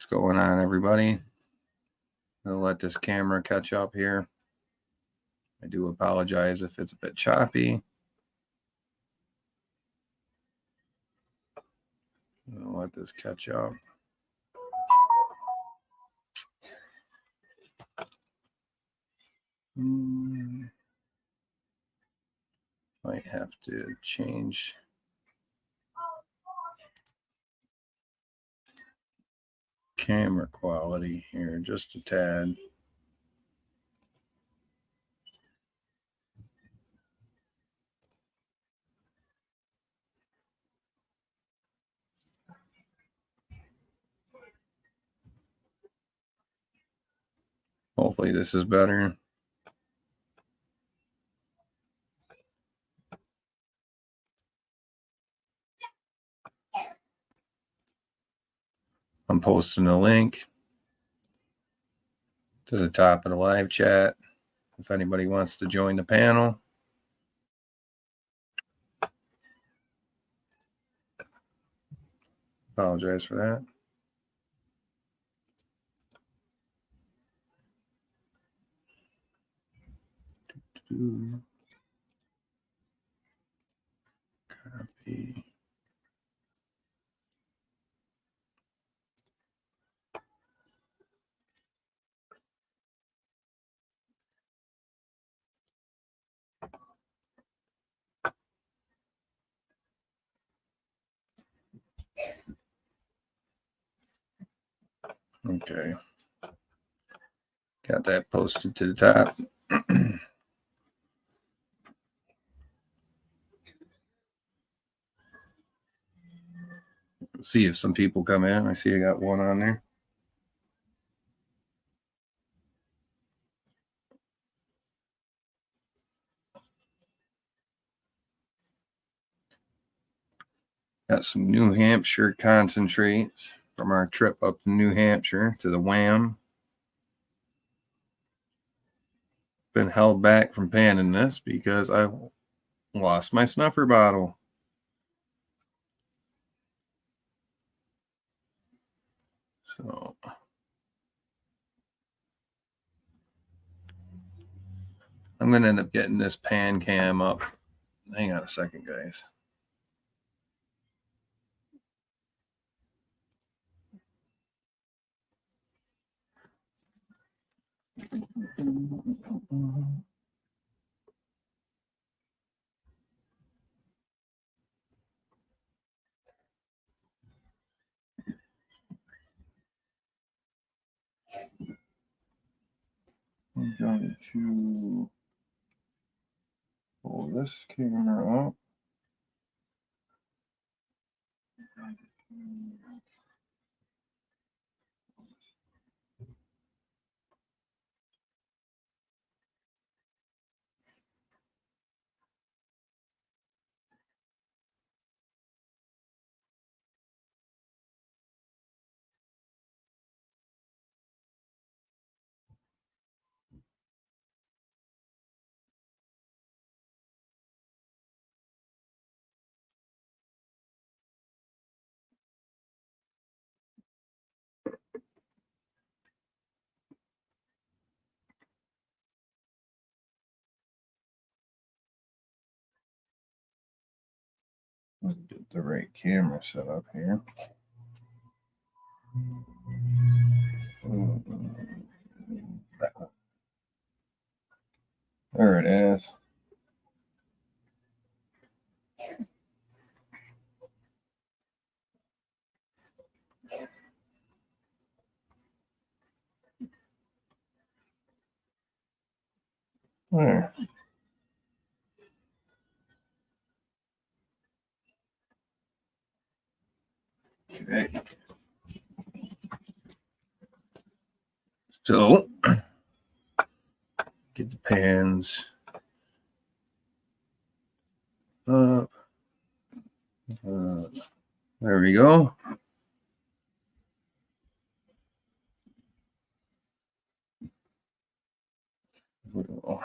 What's going on, everybody? I'll let this camera catch up here. I do apologize if it's a bit choppy. I'll let this catch up. Might have to change camera quality here just a tad. Hopefully this is better. I'm posting a link to the top of the live chat if anybody wants to join the panel. Apologize for that. Copy. Okay. Got that posted to the top. See if some people come in. I see I got one on there. Got some New Hampshire concentrates from our trip up to New Hampshire to the Wham. Been held back from panning this because I lost my snuffer bottle. So I'm going to end up getting this pan cam up. Hang on a second, guys. I'm going to pull this camera up. Let's get the right camera set up here. There it is. There. Okay. So, get the pans up. There we go. We'll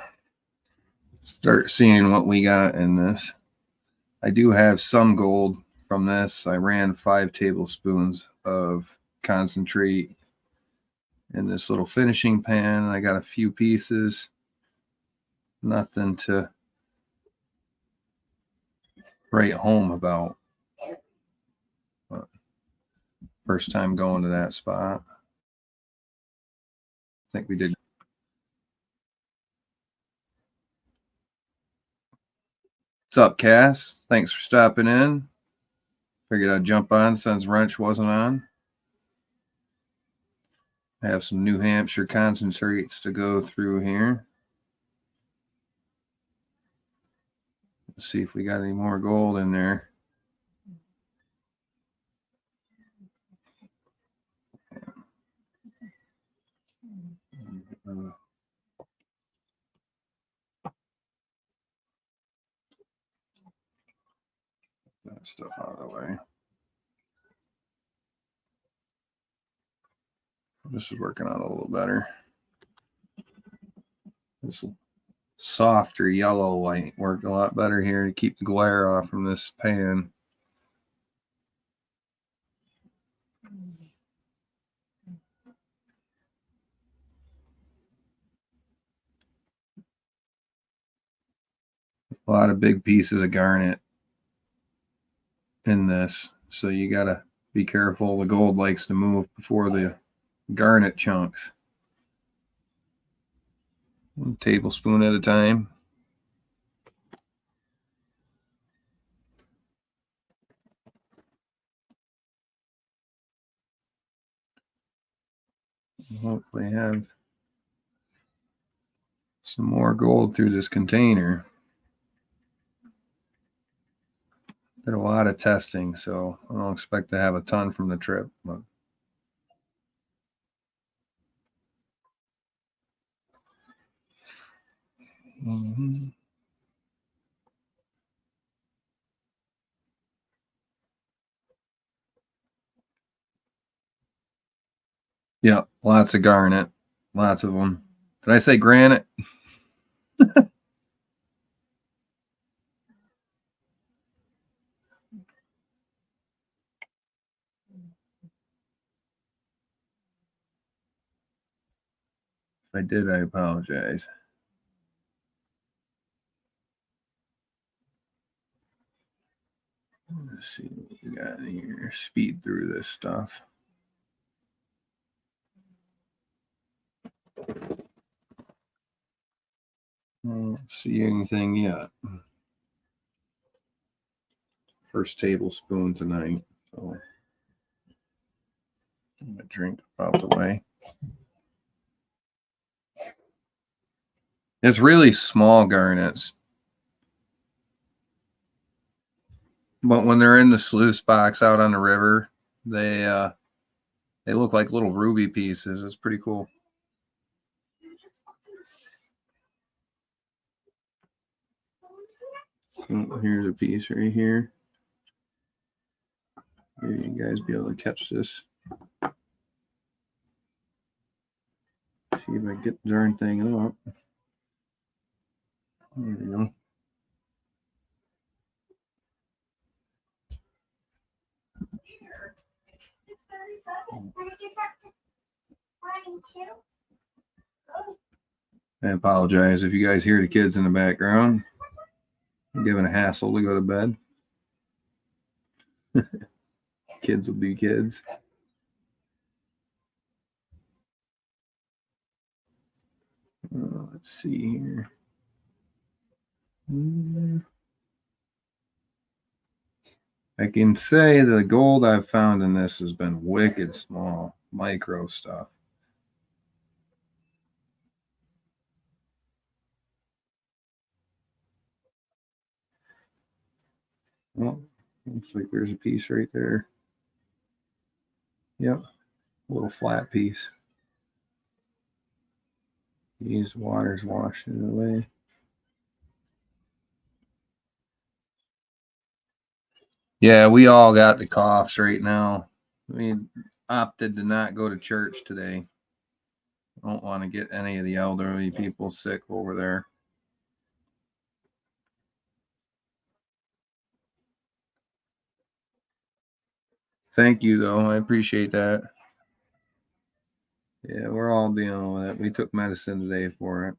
start seeing what we got in this. I do have some gold from this. I ran 5 tablespoons of concentrate in this little finishing pan. I got a few pieces, nothing to write home about. But first time going to that spot. I think we did. What's up, Cass? Thanks for stopping in. Figured I'd jump on since Wrench wasn't on. I have some New Hampshire concentrates to go through here. Let's see if we got any more gold in there. That stuff out of the way. This is working out a little better. This softer yellow light worked a lot better here to keep the glare off from this pan. A lot of big pieces of garnet in this, so you gotta be careful. The gold likes to move before the garnet chunks. 1 tablespoon at a time. Hopefully have some more gold through this container. Did a lot of testing, so I don't expect to have a ton from the trip. But yeah, lots of garnet, lots of them. Did I say granite? If I did, I apologize. Let's see what we got in here. Speed through this stuff. I don't see anything yet. First tablespoon tonight. So I'm gonna drink out the way. It's really small garnets, but when they're in the sluice box out on the river, they look like little ruby pieces. It's pretty cool. Oh, here's a piece right here. Maybe you guys be able to catch this. See if I get the darn thing up. There we go. I apologize if you guys hear the kids in the background. I'm giving a hassle to go to bed. Kids will be kids. Let's see here. I can say the gold I've found in this has been wicked small, micro stuff. Well, looks like there's a piece right there. Yep, a little flat piece. These water's washing it away. Yeah, we all got the coughs right now. We opted to not go to church today. I don't want to get any of the elderly people sick over there. Thank you, though. I appreciate that. Yeah, we're all dealing with it. We took medicine today for it.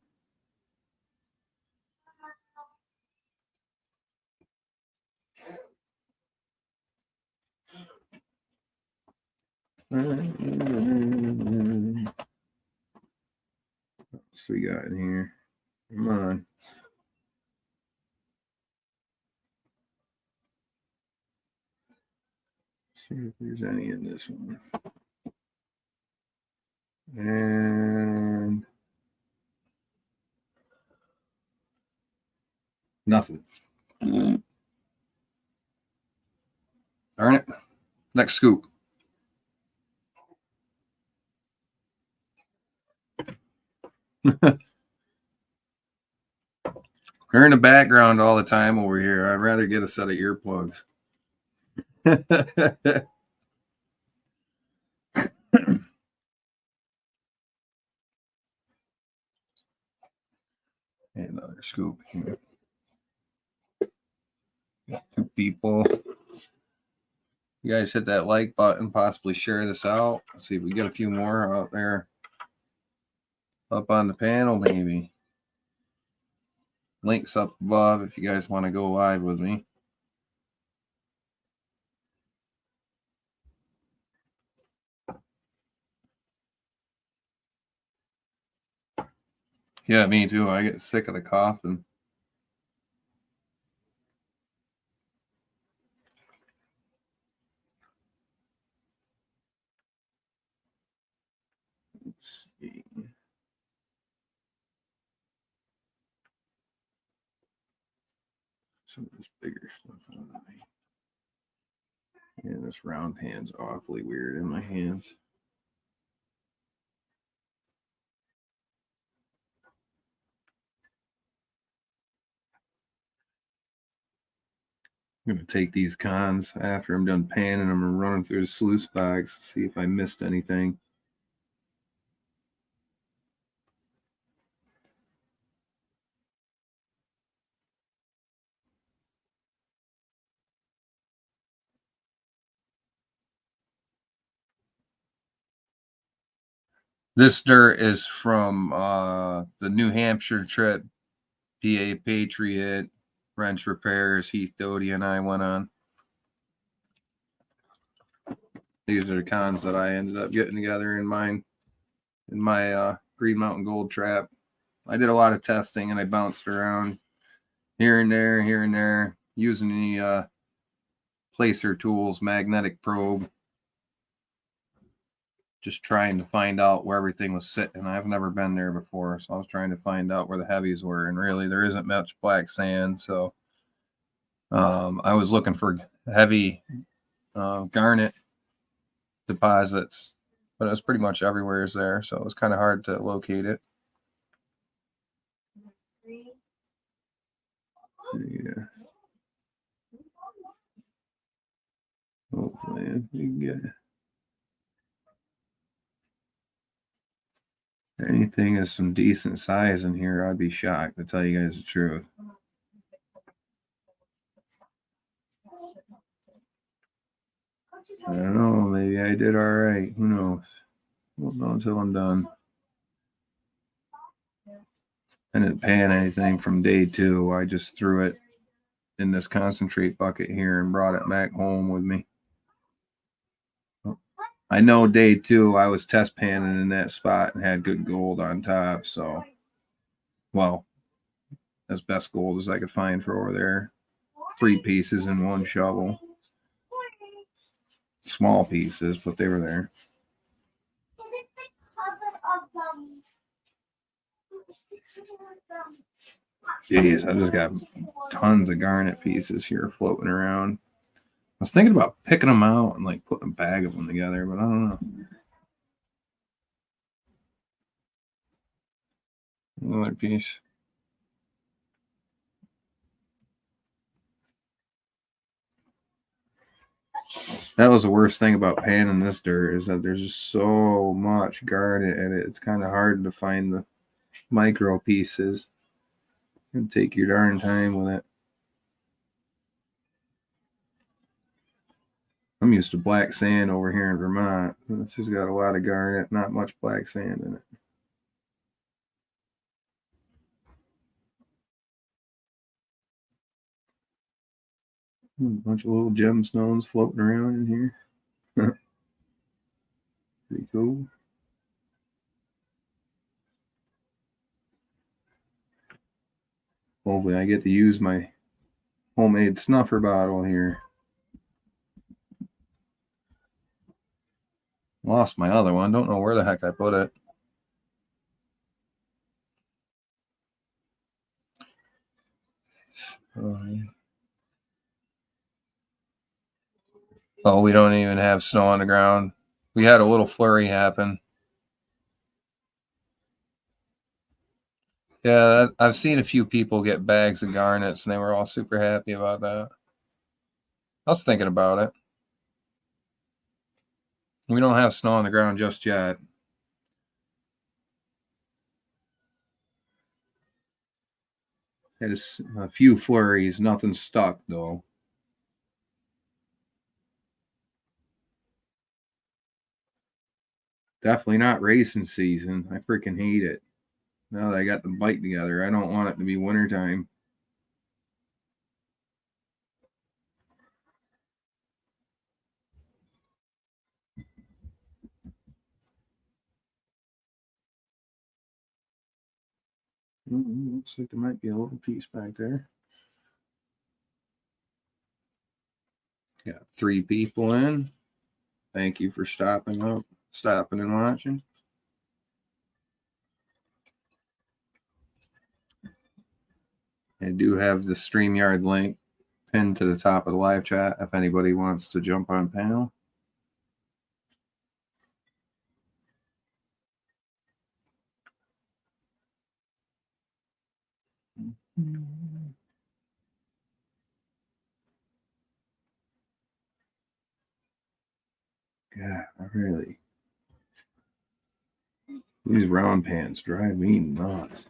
What else we got in here? Come on. See if there's any in this one. And nothing. Darn it. Next scoop. They're in the background all the time over here. I'd rather get a set of earplugs. Another scoop here. Two people. You guys hit that like button, possibly share this out. Let's see if we get a few more out there up on the panel, maybe. Links up above if you guys want to go live with me. Yeah, me too. I get sick of the coughing. Let's see. Some of this bigger stuff out of me. Yeah, this round hand's awfully weird in my hands. I'm going to take these cons after I'm done panning them and running through the sluice box to see if I missed anything. This dirt is from the New Hampshire trip PA Patriot Wrench Repairs Heath Doty and I went on. These are the cons that I ended up getting together in my Green Mountain Gold trap. I did a lot of testing and I bounced around here and there, using the placer tools, magnetic probe, just trying to find out where everything was sitting. I've never been there before, so I was trying to find out where the heavies were, and really there isn't much black sand, so I was looking for heavy garnet deposits, but it was pretty much everywhere is there, so it was kind of hard to locate it. Yeah. Hopefully you can get anything of some decent size in here. I'd be shocked, to tell you guys the truth. I don't know. Maybe I did all right. Who knows? Won't know until I'm done. I didn't pan anything from day 2. I just threw it in this concentrate bucket here and brought it back home with me. I know day 2 I was test panning in that spot and had good gold on top. So, well, as best gold as I could find for over there. 3 pieces in 1 shovel. Small pieces, but they were there. Jeez, I just got tons of garnet pieces here floating around. I was thinking about picking them out and like putting a bag of them together, but I don't know. Another piece. That was the worst thing about panning this dirt, is that there's just so much garnet in it. It's kind of hard to find the micro pieces and take your darn time with it. I'm used to black sand over here in Vermont. This has got a lot of garnet, not much black sand in it. A bunch of little gemstones floating around in here. Pretty cool. Hopefully I get to use my homemade snuffer bottle here. Lost my other one. Don't know where the heck I put it. Oh, we don't even have snow on the ground. We had a little flurry happen. Yeah, I've seen a few people get bags of garnets, and they were all super happy about that. I was thinking about it. We don't have snow on the ground just yet. Had a few flurries, nothing stuck though. Definitely not racing season. I freaking hate it. Now that I got the bike together, I don't want it to be wintertime. Looks like there might be a little piece back there. Got 3 people in. Thank you for stopping and watching. I do have the StreamYard link pinned to the top of the live chat if anybody wants to jump on panel. Yeah, these round pans drive me nuts.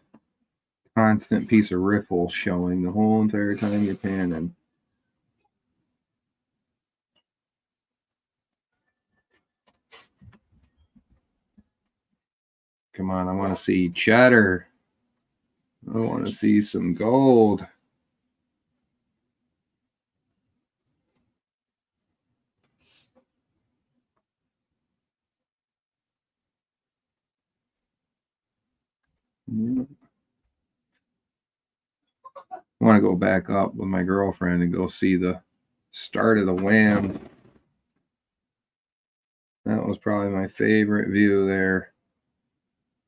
Constant piece of riffle showing the whole entire time you're panning. Come on, I want to see cheddar. I want to see some gold. Yeah. I want to go back up with my girlfriend and go see the start of the Wham. That was probably my favorite view there.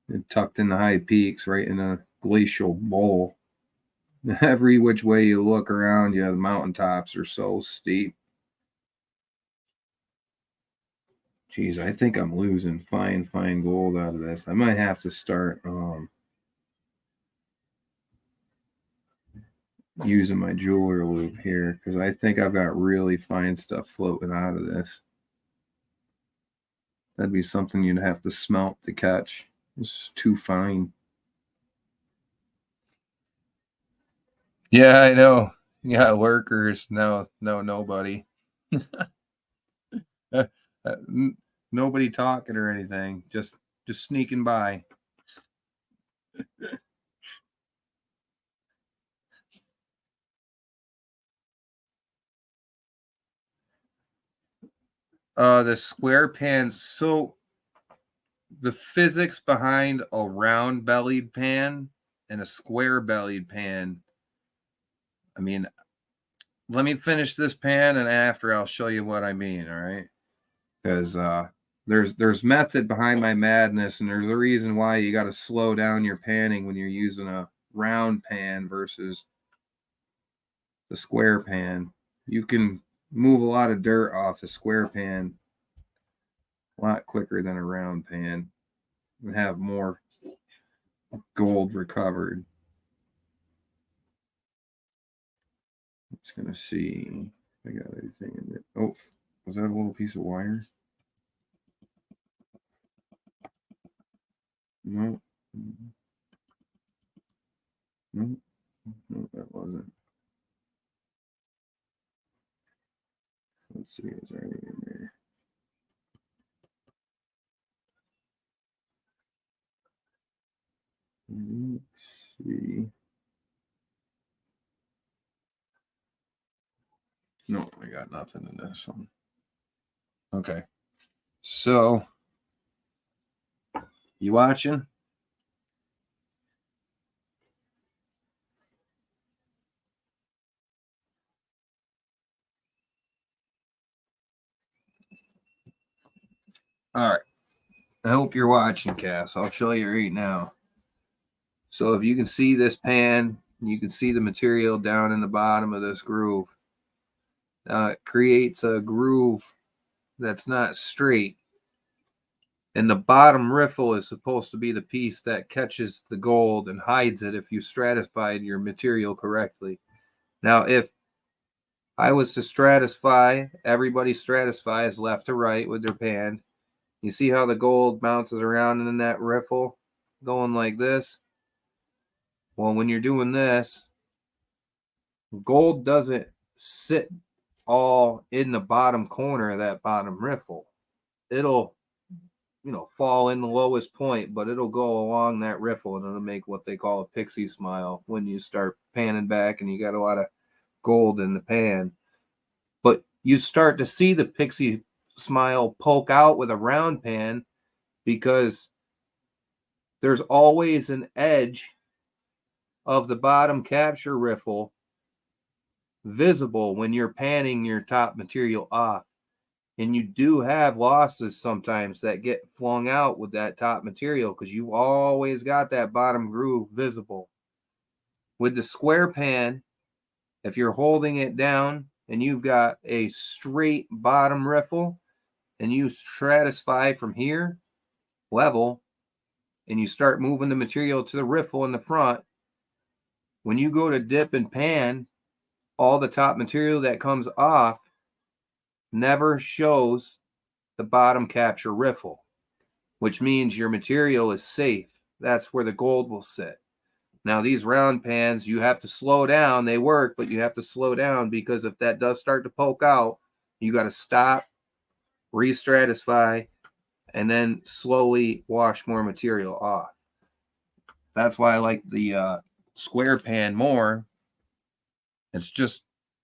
It tucked in the high peaks, right in a glacial bowl. Every which way you look around, the mountaintops are so steep. Geez, I think I'm losing fine gold out of this. I might have to start using my jeweler loop here because I think I've got really fine stuff floating out of this. That'd be something you'd have to smelt to catch. It's too fine. Yeah, I know. Yeah, workers. No, nobody. Nobody talking or anything. Just sneaking by. The square pans. So the physics behind a round bellied pan and a square bellied pan. I mean, let me finish this pan, and after I'll show you what I mean. All right, because there's method behind my madness, and there's a reason why you got to slow down your panning when you're using a round pan versus the square pan. You can move a lot of dirt off the square pan a lot quicker than a round pan and have more gold recovered. Just gonna see if I got anything in it. Oh, was that a little piece of wire? No. No, that wasn't. Let's see, is there anything in there? No, I got nothing in this one. Okay. So, you watching? All right. I hope you're watching, Cass. I'll show you right now. So if you can see this pan, you can see the material down in the bottom of this groove. It creates a groove that's not straight. And the bottom riffle is supposed to be the piece that catches the gold and hides it if you stratified your material correctly. Now, if I was to stratify, everybody stratifies left to right with their pan. You see how the gold bounces around in that riffle going like this? Well, when you're doing this, gold doesn't sit all in the bottom corner of that bottom riffle. It'll, fall in the lowest point, but it'll go along that riffle and it'll make what they call a pixie smile when you start panning back and you got a lot of gold in the pan. But you start to see the pixie smile poke out with a round pan because there's always an edge of the bottom capture riffle visible when you're panning your top material off. And you do have losses sometimes that get flung out with that top material because you've always got that bottom groove visible. With the square pan, if you're holding it down and you've got a straight bottom riffle and you stratify from here, level, and you start moving the material to the riffle in the front, when you go to dip and pan, all the top material that comes off never shows the bottom capture riffle, which means your material is safe. That's where the gold will sit. Now, these round pans, you have to slow down. They work, but you have to slow down because if that does start to poke out, you got to stop, re-stratify, and then slowly wash more material off. That's why I like the square pan more. It's just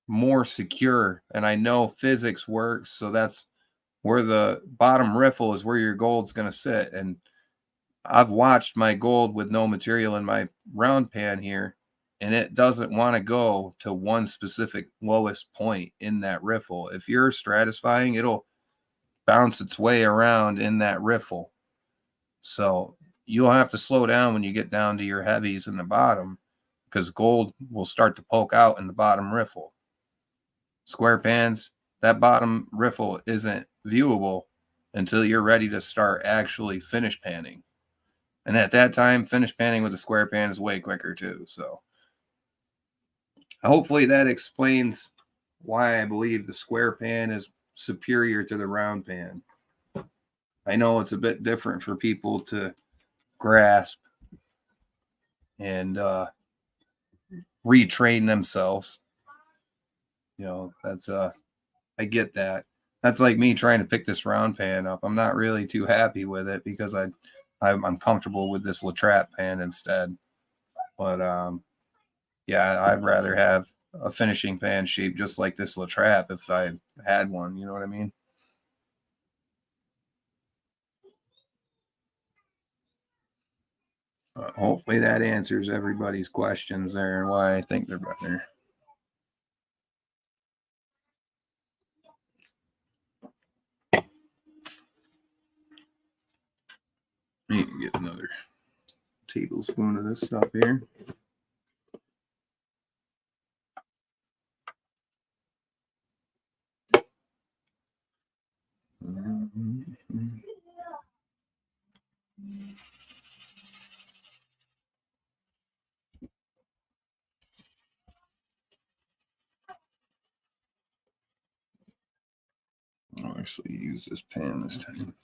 more secure, and I know physics works, so that's where the bottom riffle is where your gold's going to sit. And I've watched my gold with no material in my round pan here, and it doesn't want to go to one specific lowest point in that riffle. If you're stratifying, it'll bounce its way around in that riffle. So you'll have to slow down when you get down to your heavies in the bottom because gold will start to poke out in the bottom riffle. Square pans, that bottom riffle isn't viewable until you're ready to start actually finish panning. And at that time, finish panning with a square pan is way quicker too. So hopefully that explains why I believe the square pan is superior to the round pan. I know it's a bit different for people to grasp and retrain themselves. That's I get that. That's like me trying to pick this round pan up. I'm not really too happy with it because I'm comfortable with this Latrap pan instead. But yeah, I'd rather have a finishing pan shape just like this Latrap if I had one. You know what I mean? Hopefully that answers everybody's questions there and why I think they're better. You can get another tablespoon of this stuff here. I'll actually use this pan this time.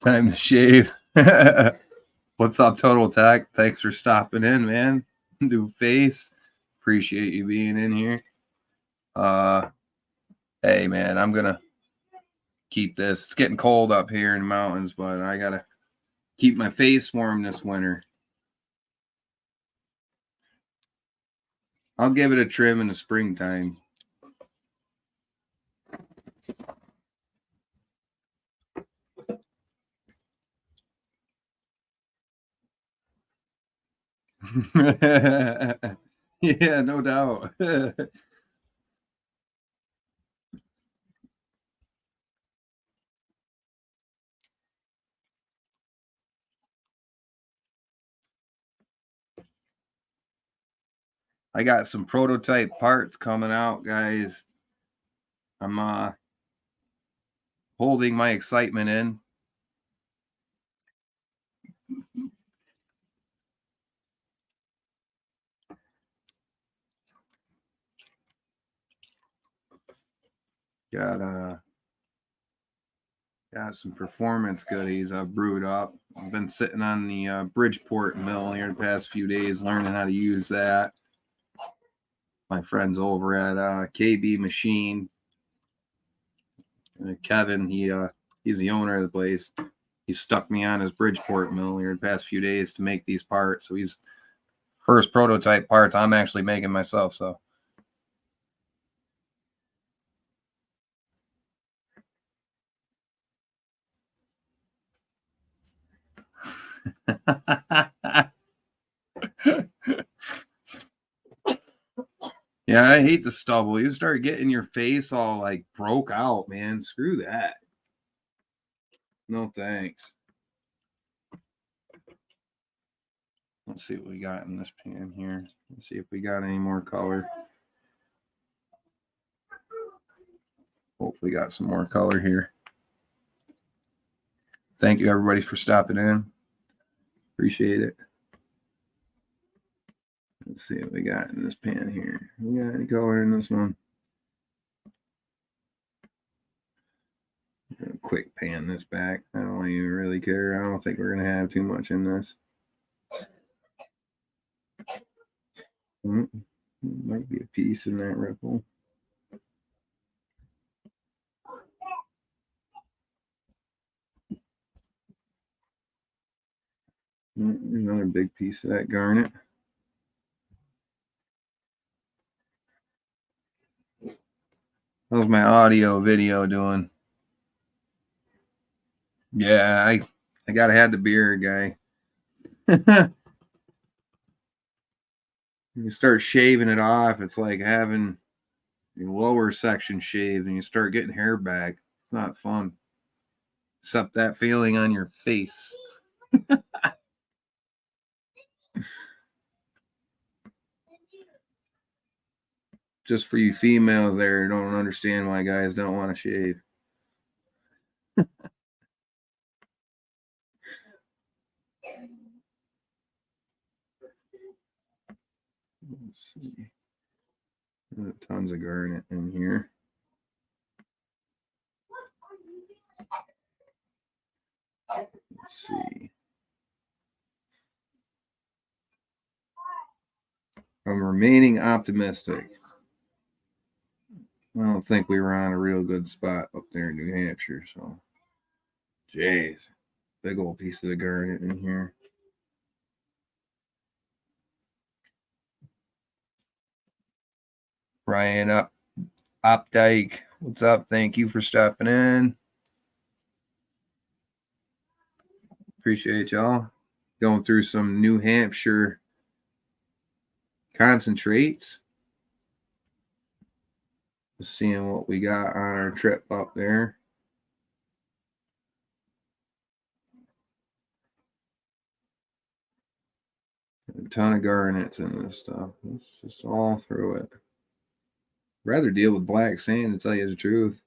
Time to shave. What's up, Total Tech? Thanks for stopping in, man. New face. Appreciate you being in here. Hey, man, I'm gonna keep this. It's getting cold up here in the mountains, but I gotta keep my face warm this winter. I'll give it a trim in the springtime. Yeah, no doubt. I got some prototype parts coming out, guys. I'm holding my excitement in. Got some performance goodies I've brewed up. I've been sitting on the Bridgeport mill here the past few days, learning how to use that. My friends over at KB Machine, Kevin, he's the owner of the place. He stuck me on his Bridgeport mill here the past few days to make these parts. So he's first prototype parts I'm actually making myself. So yeah, I hate the stubble. You start getting your face all like broke out, man. Screw that. No thanks. Let's see what we got in this pan here. Let's see if we got any more color. Hopefully got some more color here. Thank you everybody for stopping in. Appreciate it. Let's see what we got in this pan here. We got any color in this one? Quick pan this back. I don't even really care. I don't think we're gonna have too much in this. Might be a piece in that ripple. Another big piece of that garnet. How's my audio video doing? Yeah, I gotta have the beard, guy. You start shaving it off, it's like having your lower section shaved and you start getting hair back. It's not fun. Except that feeling on your face. Just for you females there who don't understand why guys don't want to shave. Let's see. Tons of garnet in here. Let's see. I'm remaining optimistic. I don't think we were on a real good spot up there in New Hampshire. So, jeez, big old piece of the garnet in here. Brian Opdyke, what's up? Thank you for stopping in. Appreciate y'all. Going through some New Hampshire concentrates. Just seeing what we got on our trip up there. A ton of garnets in this stuff. It's just all through it. Rather deal with black sand, to tell you the truth.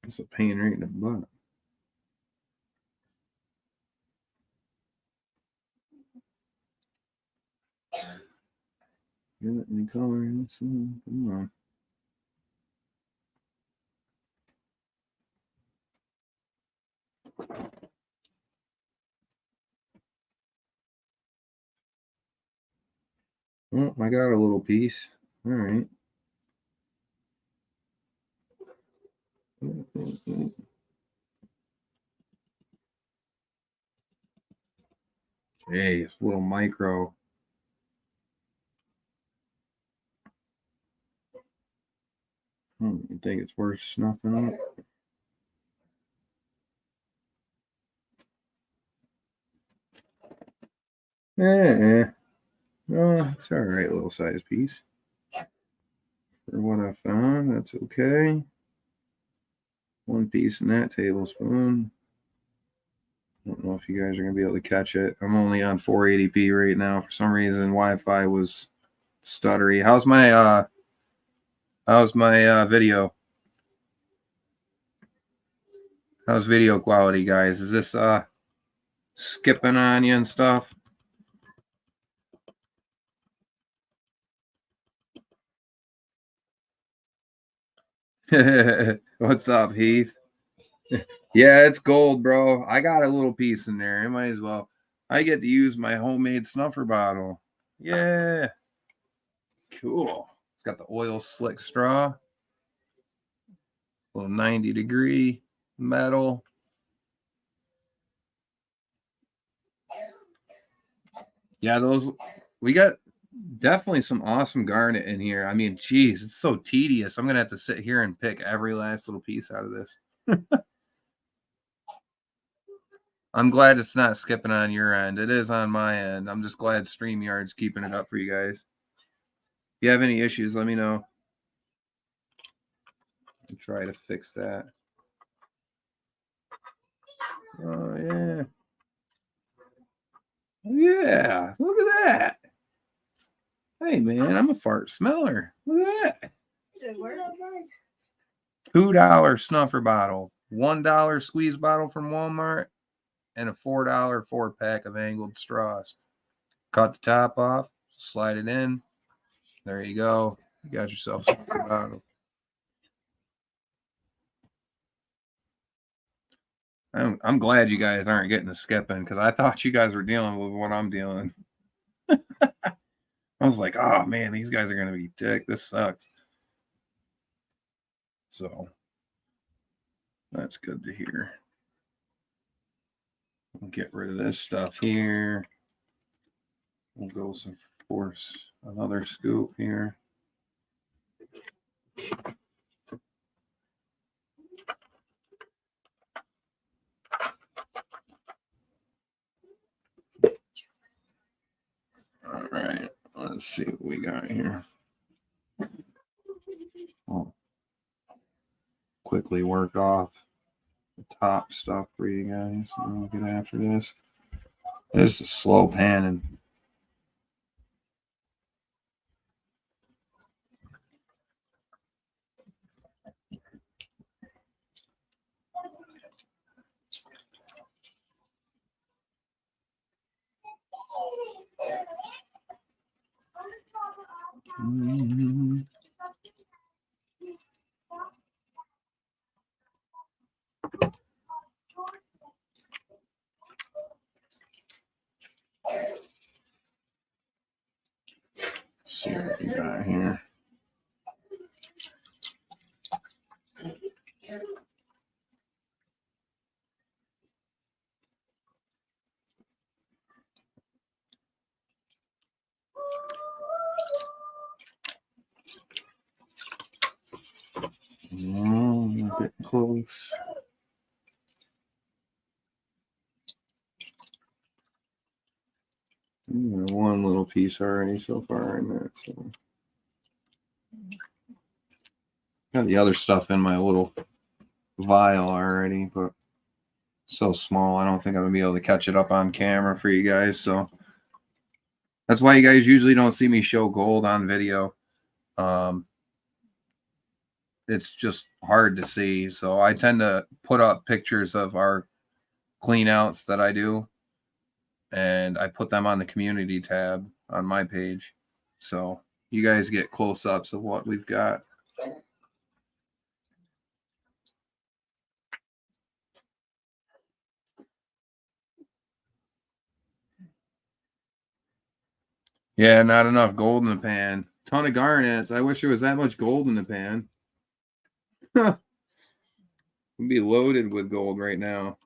It's a pain right in the butt. Got any color in this one? Come on. Oh, I got a little piece. All right. Hey, it's a little micro. You think it's worth snuffing up? Yeah, oh, it's all right, little size piece. For what I found, that's okay. One piece in that tablespoon. I don't know if you guys are gonna be able to catch it. I'm only on 480p right now. For some reason, Wi-Fi was stuttery. How's my video? How's video quality, guys? Is this skipping on you and stuff? What's up, Heath? Yeah, it's gold, bro. I got a little piece in there. I might as well. I get to use my homemade snuffer bottle. Yeah, cool. It's got the oil slick straw, little 90-degree metal. Yeah, those we got definitely some awesome garnet in here. I mean, geez, it's so tedious. I'm gonna have to sit here and pick every last little piece out of this. I'm glad it's not skipping on your end. It is on my end. I'm just glad StreamYard's keeping it up for you guys. If you have any issues, let me know. I'll try to fix that. Oh yeah. Yeah. Look at that. Hey man, I'm a fart smeller. Look at that. $2 snuffer bottle, $1 squeeze bottle from Walmart, and a $4 4-pack of angled straws. Cut the top off, slide it in. There you go. You got yourself a snuffer bottle. I'm glad you guys aren't getting a skipping because I thought you guys were dealing with what I'm dealing. I was like, oh man, these guys are gonna be dick. This sucks. So that's good to hear. We'll get rid of this stuff here. We'll go some force another scoop here. All right, let's see what we got here. I'll quickly work off the top stuff for you guys. I'll get after this. This is slow panning. Mm-hmm. See what we got here. Oh, a bit close. One little piece already so far in that. So got the other stuff in my little vial already, but so small. I don't think I'm gonna be able to catch it up on camera for you guys. So that's why you guys usually don't see me show gold on video. It's just hard to see. So I tend to put up pictures of our clean outs that I do, and I put them on the community tab on my page. So you guys get close ups of what we've got. Yeah, not enough gold in the pan. Ton of garnets. I wish there was that much gold in the pan. We'd be loaded with gold right now.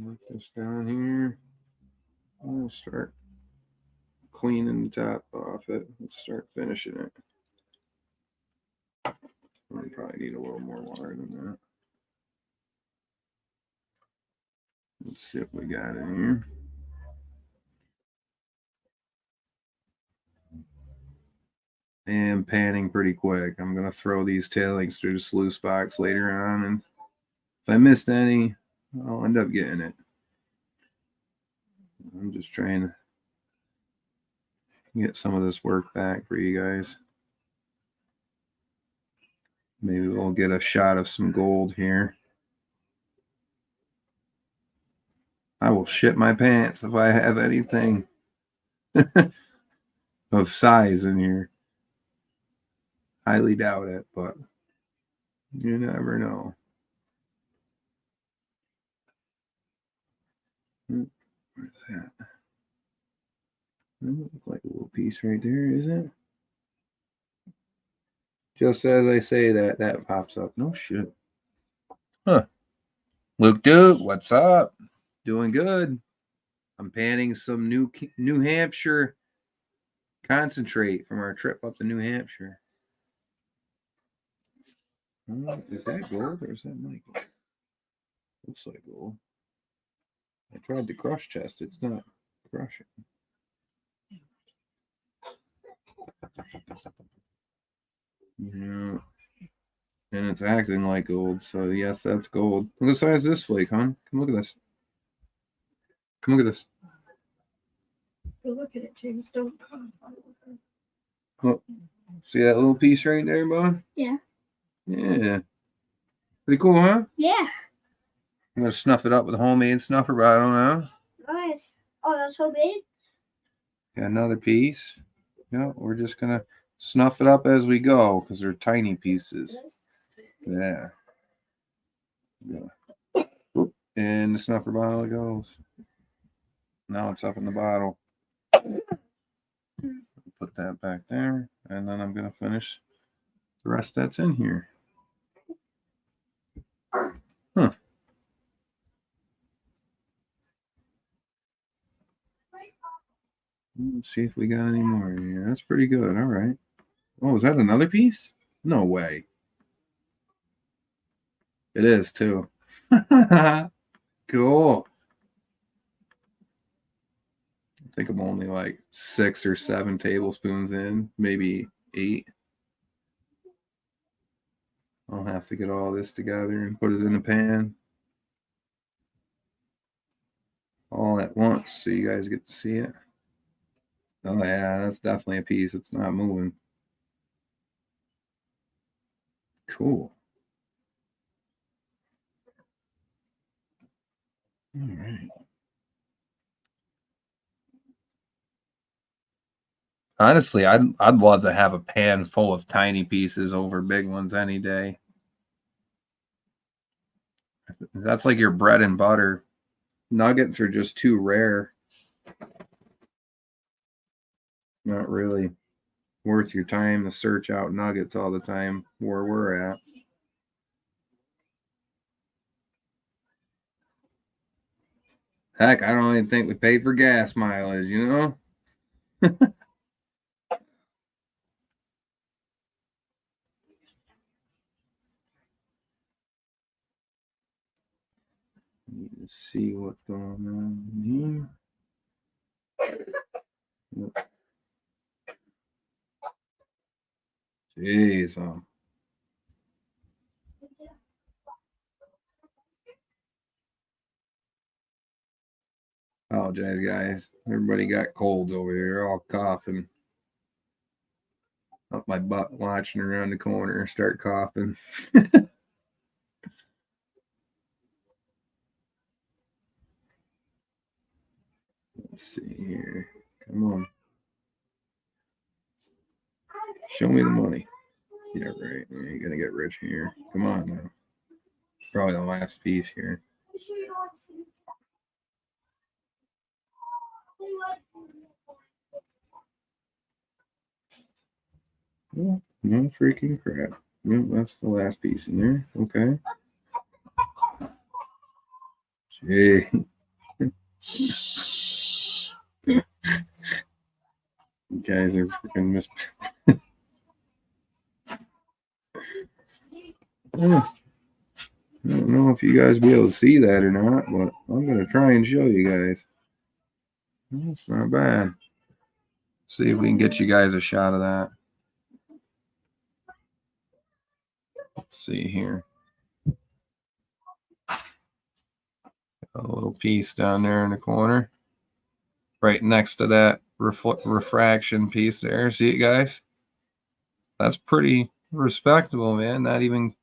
Put this down here. I'll start cleaning the top off it. Let's start finishing it. I probably need a little more water than that. Let's see what we got in here. And panning pretty quick. I'm going to throw these tailings through the sluice box later on. And if I missed any, I'll end up getting it. I'm just trying to get some of this work back for you guys. Maybe we'll get a shot of some gold here. I will shit my pants if I have anything of size in here. Highly doubt it, but you never know. Where's that? Doesn't look like a little piece right there, is it? Just as I say that, that pops up. No shit. Huh. Luke, dude, what's up? Doing good. I'm panning some New Hampshire concentrate from our trip up to New Hampshire. Is that gold or is that not gold? Looks like gold. I tried to crush test. It's not crushing. Yeah. And it's acting like gold. So, yes, that's gold. Look at the size of this flake, huh? Come look at this. Come look at this. Go look at it, James. Don't come. Oh, see that little piece right there, bud? Yeah. Yeah. Pretty cool, huh? Yeah. I'm going to snuff it up with a homemade snuffer, but I don't know. Nice. Oh, that's so big? Got another piece. Yeah, we're just going to snuff it up as we go because they're tiny pieces. Yeah. Oop, and the snuffer bottle goes. Now it's up in the bottle. Put that back there, and then I'm going to finish the rest that's in here. Huh. Let's see if we got any more in here. That's pretty good. All right. Oh, is that another piece? No way. It is, too. Cool. I think I'm only like 6 or 7 tablespoons in, maybe 8. I'll have to get all this together and put it in a pan all at once so you guys get to see it. Oh, yeah, that's definitely a piece. It's not moving. Cool. All right. Honestly, I'd love to have a pan full of tiny pieces over big ones any day. That's like your bread and butter. Nuggets are just too rare. Not really worth your time to search out nuggets all the time where we're at. Heck, I don't even think we paid for gas mileage, you know? Need to see what's going on here. Yep. Jeez, apologize, guys. Everybody got colds over here, all coughing up my butt, watching around the corner, start coughing. Let's see here. Come on. Show me the money. Yeah, right. You're gonna get rich here. Come on now. Probably the last piece here. Oh, no freaking crap. No, that's the last piece in there. Okay. Gee. You guys are freaking I don't know if you guys be able to see that or not, but I'm gonna try and show you guys. That's not bad. See if we can get you guys a shot of that. Let's see here. A little piece down there in the corner, right next to that refraction piece there. See it, guys? That's pretty respectable, man. Not even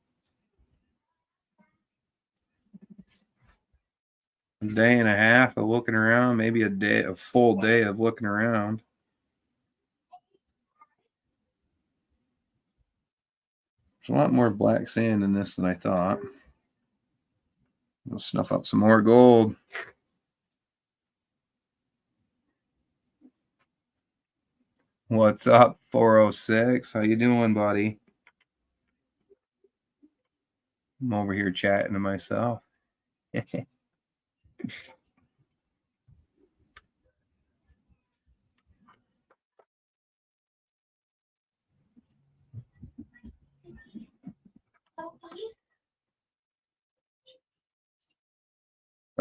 a day and a half of looking around, maybe a full day of looking around. There's a lot more black sand in this than I thought. We'll snuff up some more gold. What's up, 406? How you doing, buddy? I'm over here chatting to myself.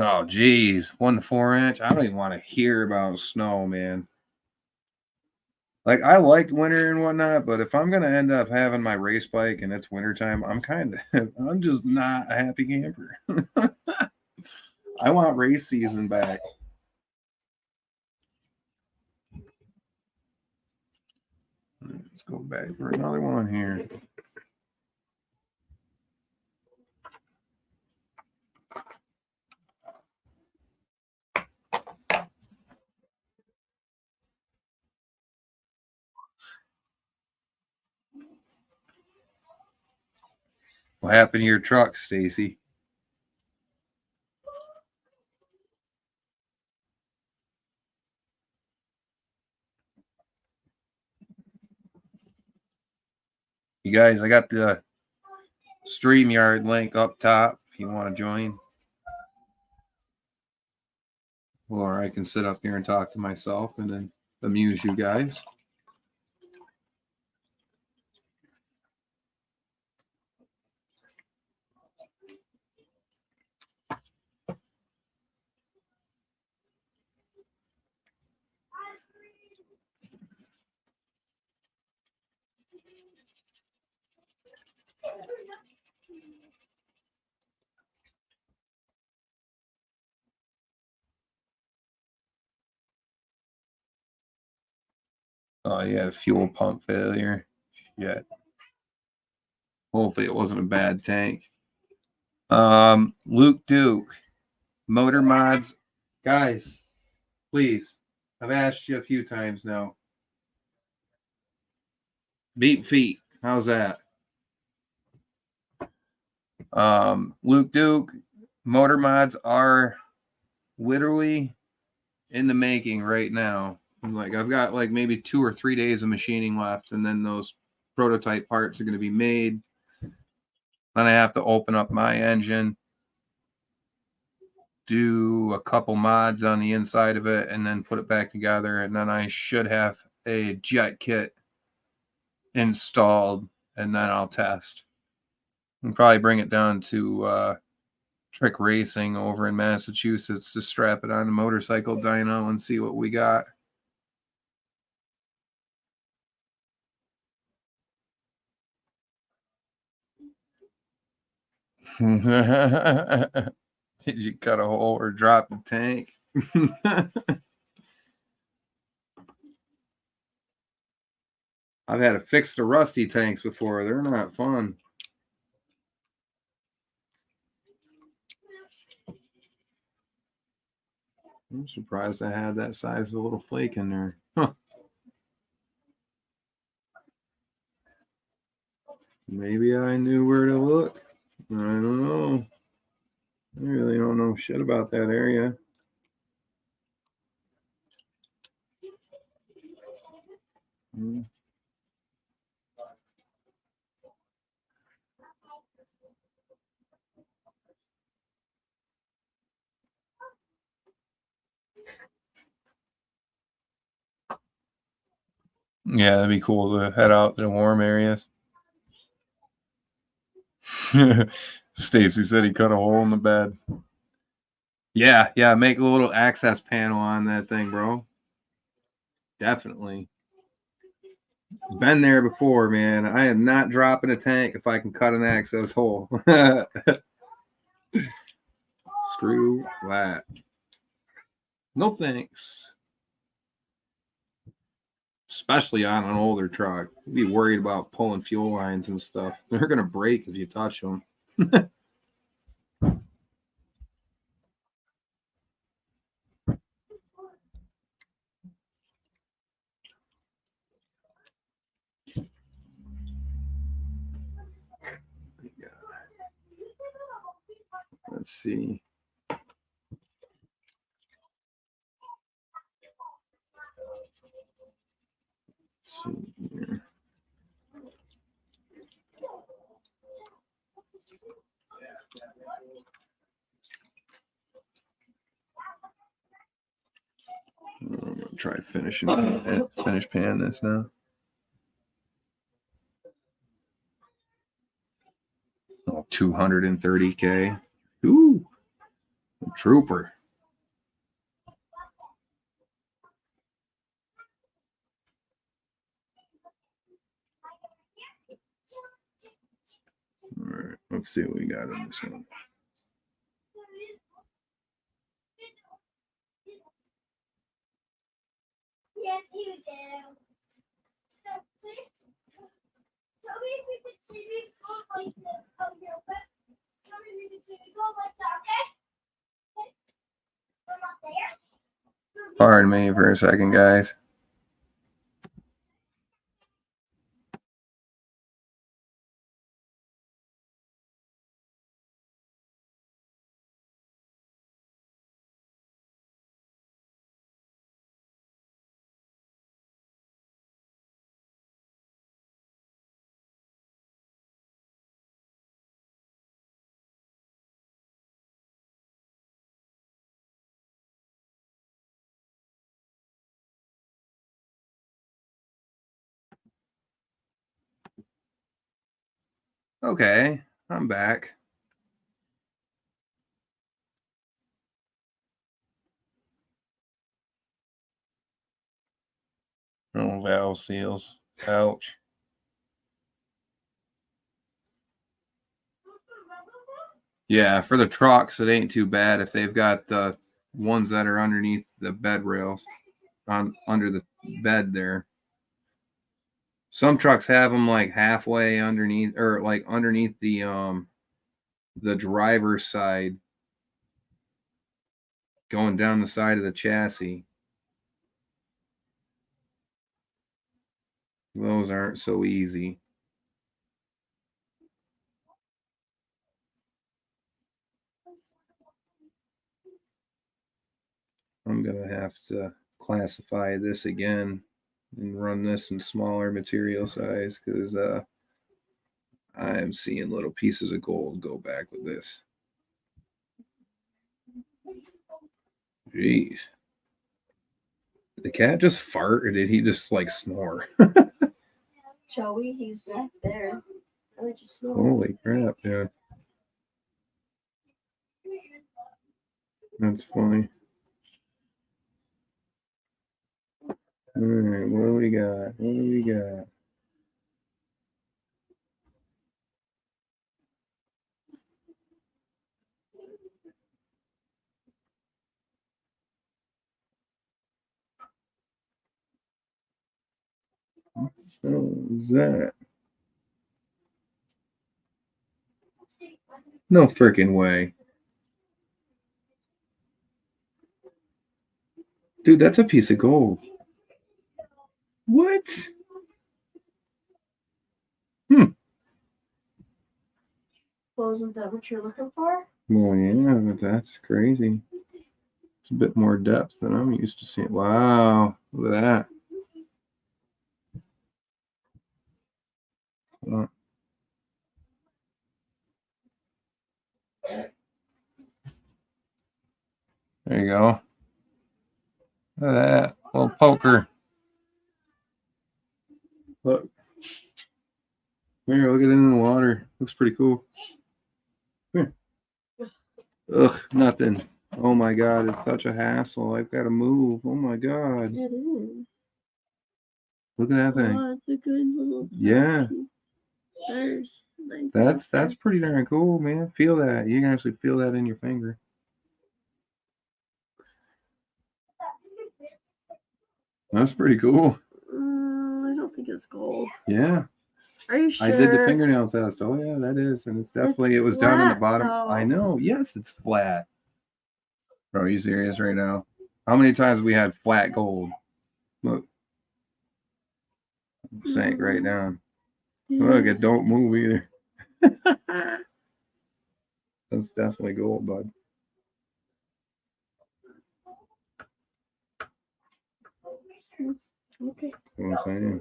Oh, geez. 1 to 4 inch. I don't even want to hear about snow, man. Like, I liked winter and whatnot, but if I'm going to end up having my race bike and it's wintertime, I'm just not a happy camper. I want race season back. Let's go back for another one here. What happened to your truck, Stacy? You guys, I got the StreamYard link up top if you want to join. Or I can sit up here and talk to myself and then amuse you guys. Oh, yeah, fuel pump failure. Shit. Hopefully it wasn't a bad tank. Luke Duke, motor mods. Guys, please. I've asked you a few times now. Beat feet. How's that? Luke Duke, motor mods are literally in the making right now. Like, I've got like maybe 2 or 3 days of machining left, and then those prototype parts are going to be made. Then I have to open up my engine, do a couple mods on the inside of it, and then put it back together. And then I should have a jet kit installed, and then I'll test. And probably bring it down to Trick Racing over in Massachusetts to strap it on a motorcycle dyno and see what we got. Did you cut a hole or drop the tank? I've had to fix the rusty tanks before. They're not fun. I'm surprised I had that size of a little flake in there. Huh. Maybe I knew where to look. I don't know. I really don't know shit about that area. Yeah, that'd be cool to head out to the warm areas. Stacy said he cut a hole in the bed. Yeah, make a little access panel on that thing, bro. Definitely. Been there before, man. I am not dropping a tank if I can cut an access hole. Screw that. No thanks. Especially on an older truck. You'd be worried about pulling fuel lines and stuff. They're going to break if you touch them. Let's see. Here. I'm going to try finish pan this now. Oh, 230K. Ooh, trooper. All right, let's see what we got in this one. Pardon me for a second, guys. Okay, I'm back. Oh, valve seals. Ouch. Yeah, for the trucks, it ain't too bad if they've got the ones that are underneath the bed rails, under the bed there. Some trucks have them like halfway underneath, or like underneath the driver's side, going down the side of the chassis. Those aren't so easy. I'm gonna have to classify this again and run this in smaller material size because I am seeing little pieces of gold go back with this. Jeez. Did the cat just fart or did he just like snore? Joey, he's back there. Holy crap, yeah. That's funny. All right, what do we got? What do we got? What is that? No freaking way. Dude, that's a piece of gold. What? Well, isn't that what you're looking for? Well, yeah, but that's crazy. It's a bit more depth than I'm used to seeing. Wow, look at that. There you go. Look at that little poker. Look. Here, look at it in the water. Looks pretty cool. Here. Ugh, nothing. Oh my god, it's such a hassle. I've got to move. Oh my god. It is. Look at that thing. Oh, it's a good little. Yeah. There's. That's pretty darn cool, man. Feel that. You can actually feel that in your finger. That's pretty cool. I don't think it's gold. Yeah. Are you sure? I did the fingernail test. Oh yeah, that is, and it's definitely it was down in the bottom. Though. I know. Yes, it's flat. Bro, are you serious right now? How many times have we had flat gold? Look, sank right down. Yeah. Look, it don't move either. That's definitely gold, bud. Okay. That's what I'm saying.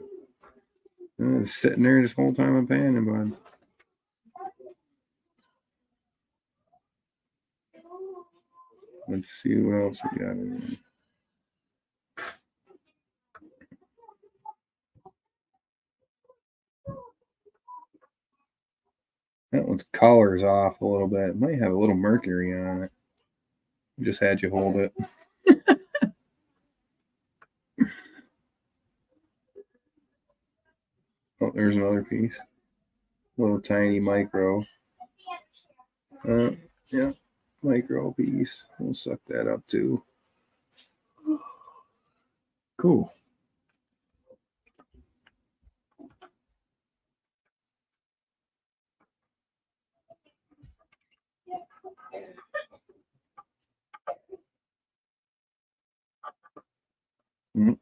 It's sitting there this whole time I'm panning, bud. Let's see what else we got in here. That one's color's off a little bit. It might have a little mercury on it. Just had you hold it. Oh, there's another piece. Little tiny micro. Yeah, micro piece. We'll suck that up too. Cool. Mm-hmm.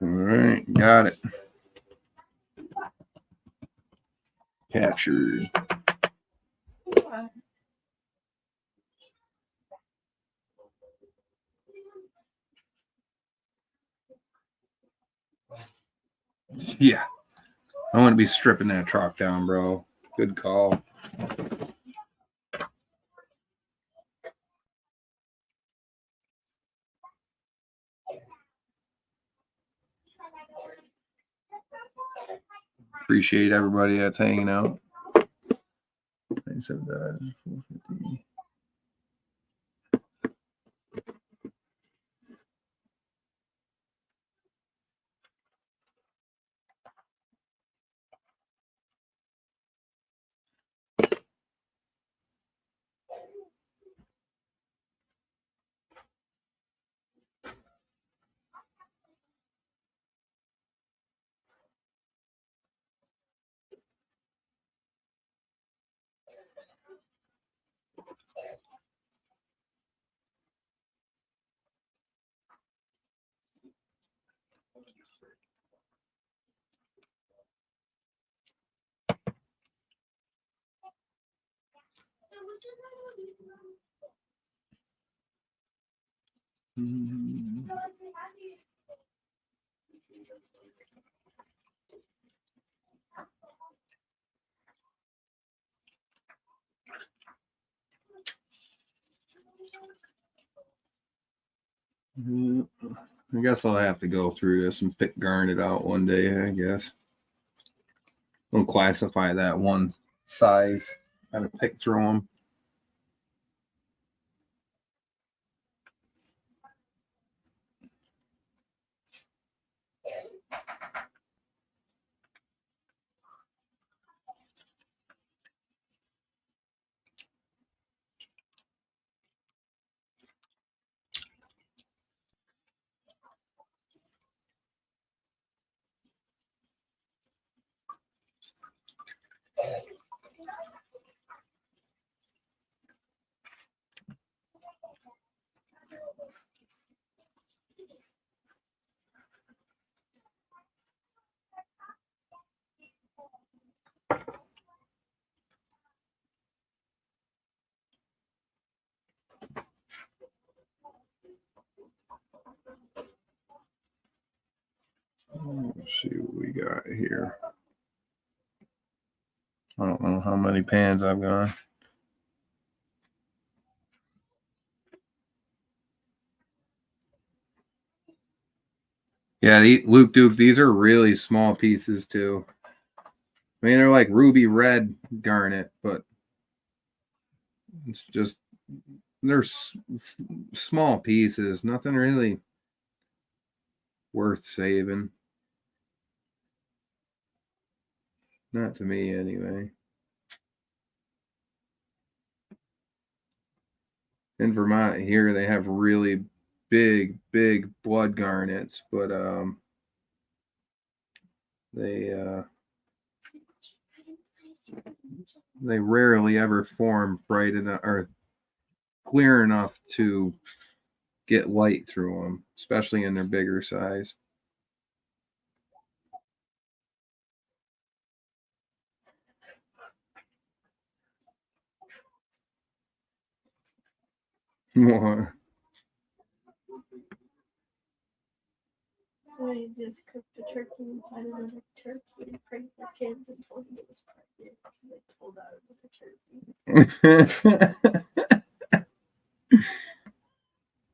All right, got it. Captured. Yeah. I want to be stripping that truck down, bro. Good call. Appreciate everybody that's hanging out. 97, 450. I guess I'll have to go through this and garn it out one day, I guess. I'll classify that one size. Kind of pick through them. Let's see what we got here. I don't know how many pans I've got. Yeah, Luke Duke, these are really small pieces too. I mean, they're like ruby red garnet, but it's just, they're small pieces. Nothing really worth saving. Not to me, anyway. In Vermont here, they have really big blood garnets, but they rarely ever form bright enough or clear enough to get light through them, especially in their bigger size. More. I just cooked a turkey inside another turkey and pranked the kids and told them it was pregnant because they pulled out it was a turkey.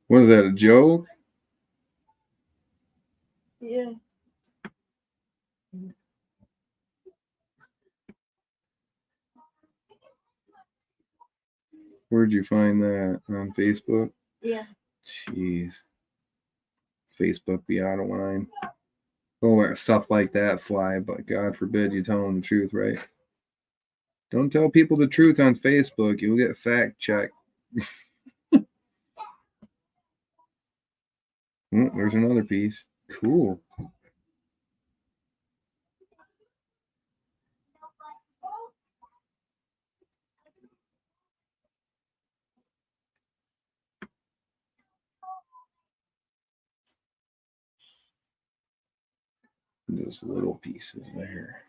Was that a joke? Yeah. Where'd you find that? On Facebook? Yeah. Jeez. Facebook be out of line. Oh, stuff like that fly, but God forbid you tell them the truth, right? Don't tell people the truth on Facebook. You'll get fact checked. Oh, there's another piece. Cool. Those little pieces there.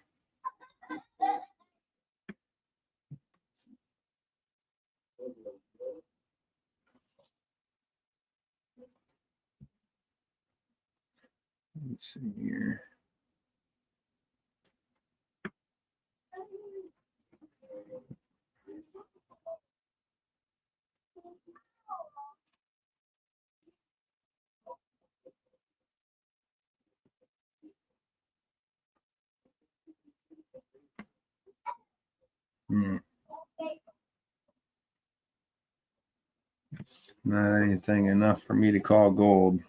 Let's see here. Not anything enough for me to call gold.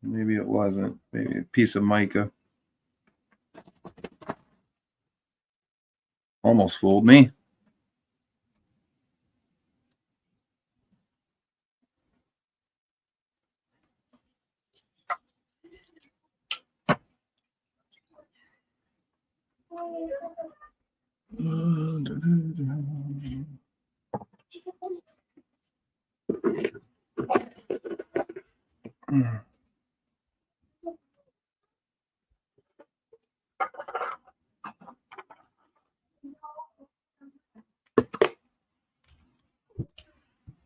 Maybe it wasn't. Maybe a piece of mica. Almost fooled me.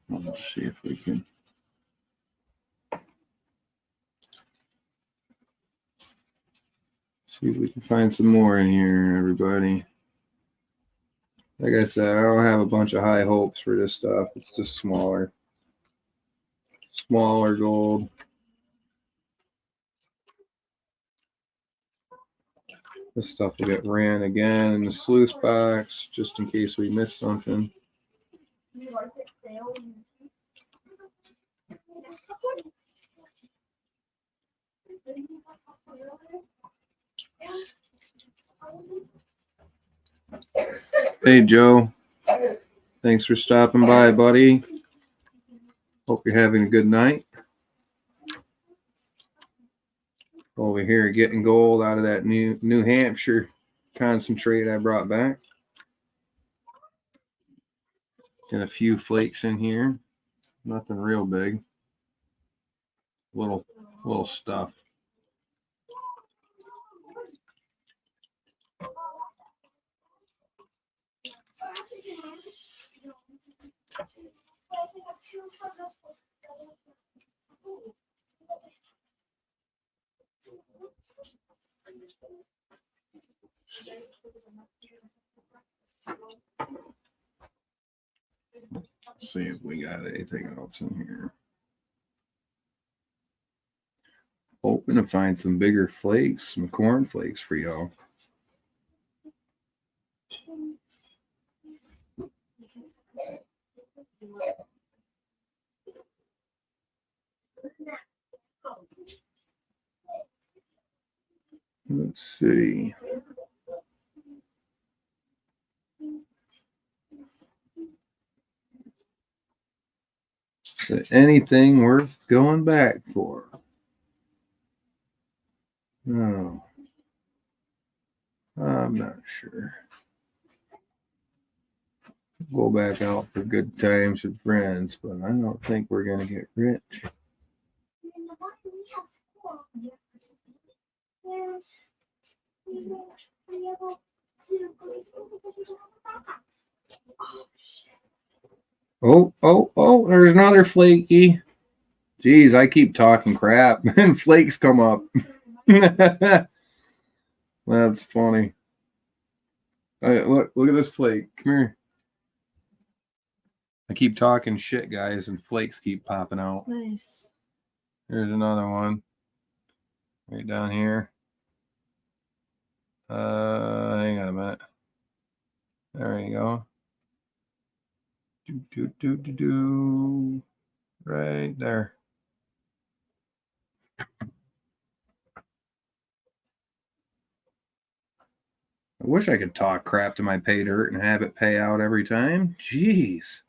Let's see if we can. See if we can find some more in here, everybody. Like I said, I don't have a bunch of high hopes for this stuff. It's just smaller gold. This stuff will get ran again in the sluice box, just in case we miss something. Hey, Joe. Thanks for stopping by, buddy. Hope you're having a good night. Over here getting gold out of that New Hampshire concentrate I brought back. And a few flakes in here. Nothing real big. Little stuff. see if we got anything else in here. Hoping to find some bigger flakes, some corn flakes for y'all. Let's see. Is there anything worth going back for? No. I'm not sure. Go back out for good times with friends, but I don't think we're going to get rich. Oh, there's another flaky. Geez, I keep talking crap and flakes come up. That's funny. Right, look at this flake. Come here. I keep talking shit, guys, and flakes keep popping out. Nice. Here's another one. Right down here. Hang on a minute. There you go. Do. Right there. I wish I could talk crap to my pay dirt and have it pay out every time. Jeez.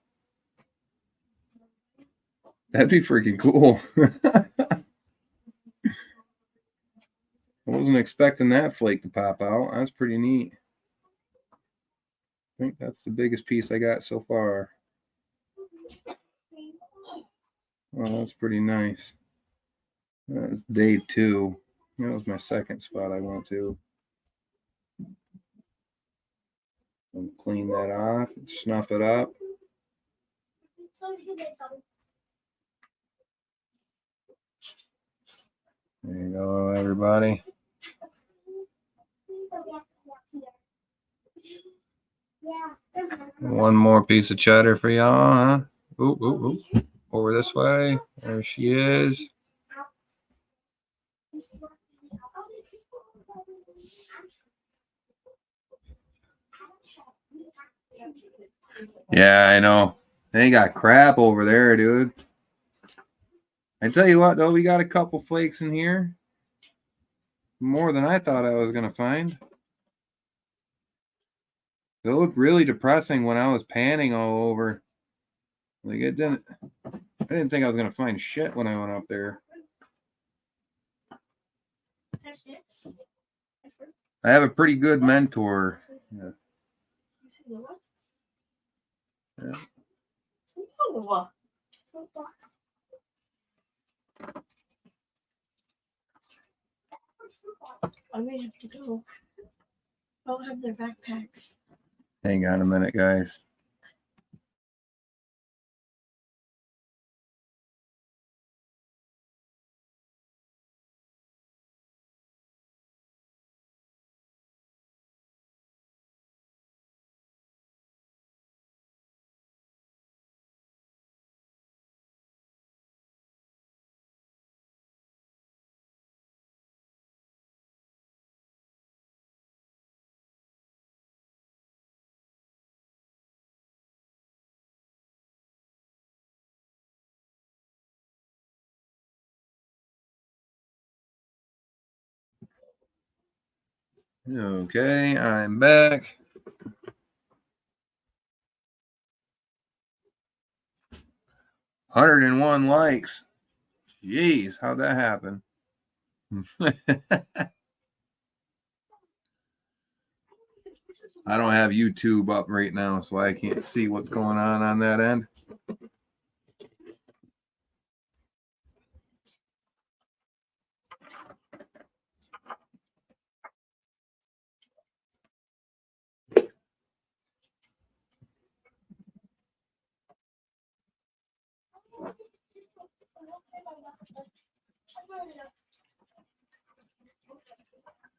That'd be freaking cool. I wasn't expecting that flake to pop out. That's pretty neat. I think that's the biggest piece I got so far. Oh, that's pretty nice. That's day 2. That was my second spot I went to. And clean that off and snuff it up. There you go, everybody. One more piece of cheddar for y'all, huh? Ooh. Over this way. There she is. Yeah, I know. They got crap over there, dude. I tell you what, though, we got a couple flakes in here. More than I thought I was going to find. It looked really depressing when I was panning all over. Like I didn't think I was going to find shit when I went up there. I have a pretty good mentor. Yeah. I may have to go. I'll have their backpacks. Hang on a minute, guys. Okay, I'm back. 101 likes. Jeez, how'd that happen? I don't have YouTube up right now, so I can't see what's going on that end.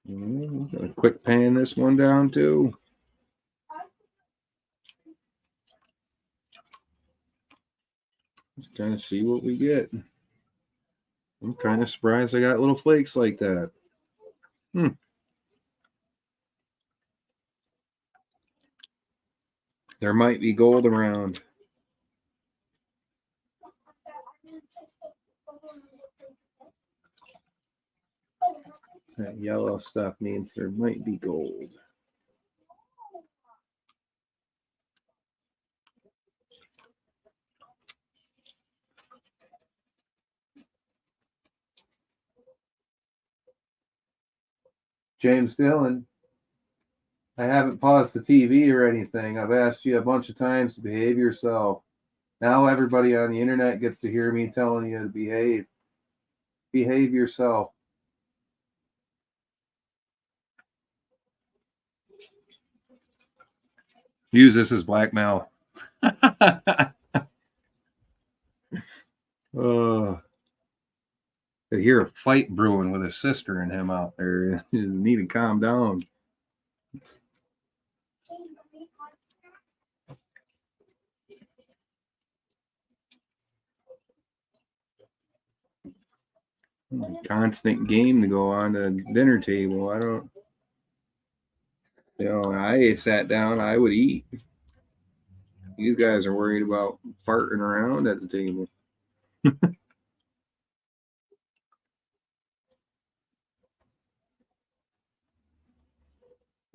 Gonna quick pan this one down too. kind of see what we get. I'm kind of surprised I got little flakes like that. There might be gold around. That yellow stuff means there might be gold. James Dillon, I haven't paused the TV or anything. I've asked you a bunch of times to behave yourself. Now everybody on the internet gets to hear me telling you to behave. Behave yourself. Use this as blackmail. I hear a fight brewing with his sister and him out there. You need to calm down. Constant game to go on the dinner table. I don't, I sat down, I would eat. These guys are worried about farting around at the table.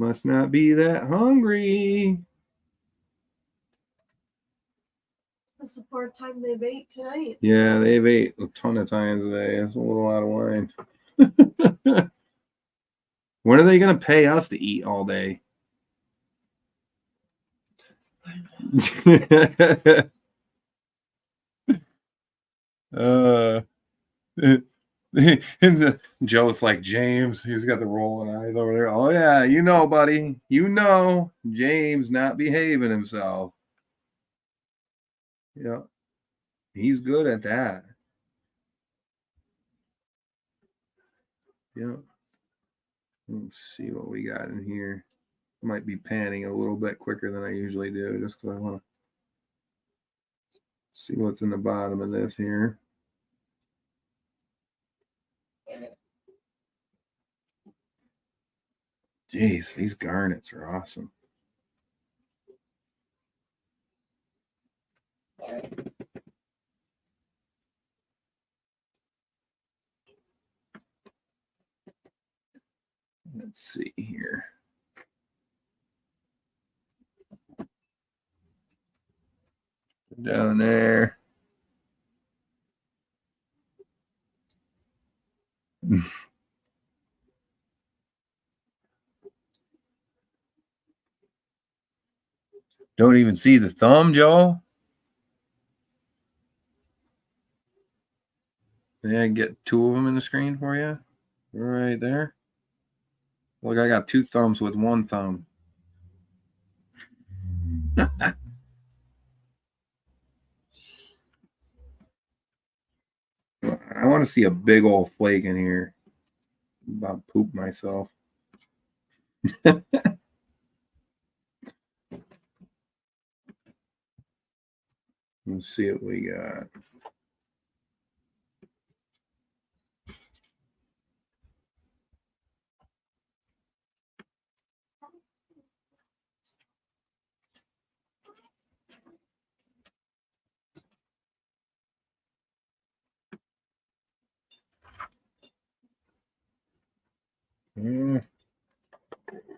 Must not be that hungry. That's the fourth time they've ate tonight. Yeah, they've ate a ton of times today. That's a little out of line. When are they going to pay us to eat all day? Joe's like, James, he's got the rolling eyes over there. Oh yeah, you know, buddy, James not behaving himself. Yeah, he's good at that. Yeah. Let's see what we got in here. Might be panning a little bit quicker than I usually do, just because I want to see what's in the bottom of this here. Jeez, these garnets are awesome. Let's see here. Down there. Don't even see the thumb, Joe. Yeah, get two of them in the screen for you. Right there. Look, I got two thumbs with one thumb. I want to see a big old flake in here. I'm about to poop myself. Let's see what we got.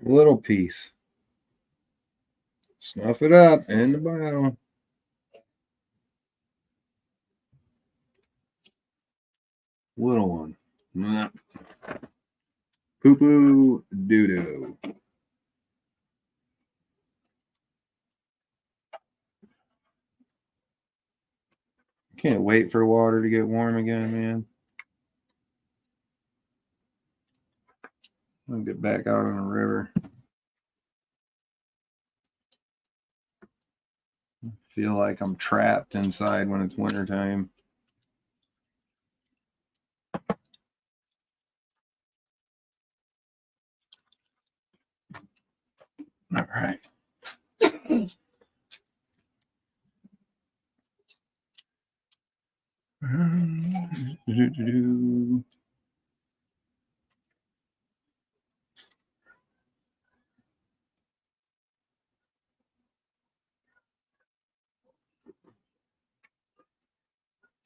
Little piece. Snuff it up in the bottom. Little one. Poo poo doo doo. Can't wait for water to get warm again, man. I'll get back out on the river. I feel like I'm trapped inside when it's wintertime. All right. Do-do-do-do.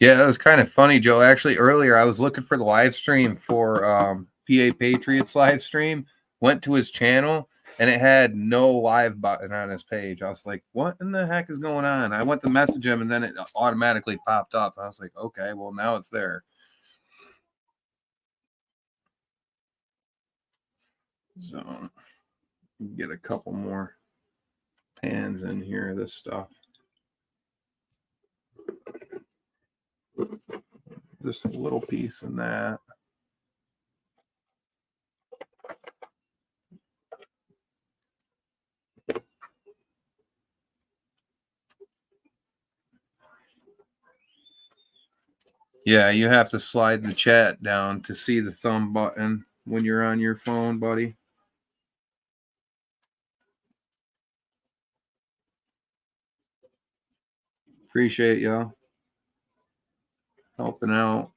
Yeah, it was kind of funny, Joe. Actually, earlier I was looking for the live stream for PA Patriots live stream. Went to his channel and it had no live button on his page. I was like, "What in the heck is going on?" I went to message him and then it automatically popped up. I was like, "Okay, well now it's there." So get a couple more pans in here of this stuff. Just a little piece in that. Yeah, you have to slide the chat down to see the thumb button when you're on your phone, buddy. Appreciate y'all helping out.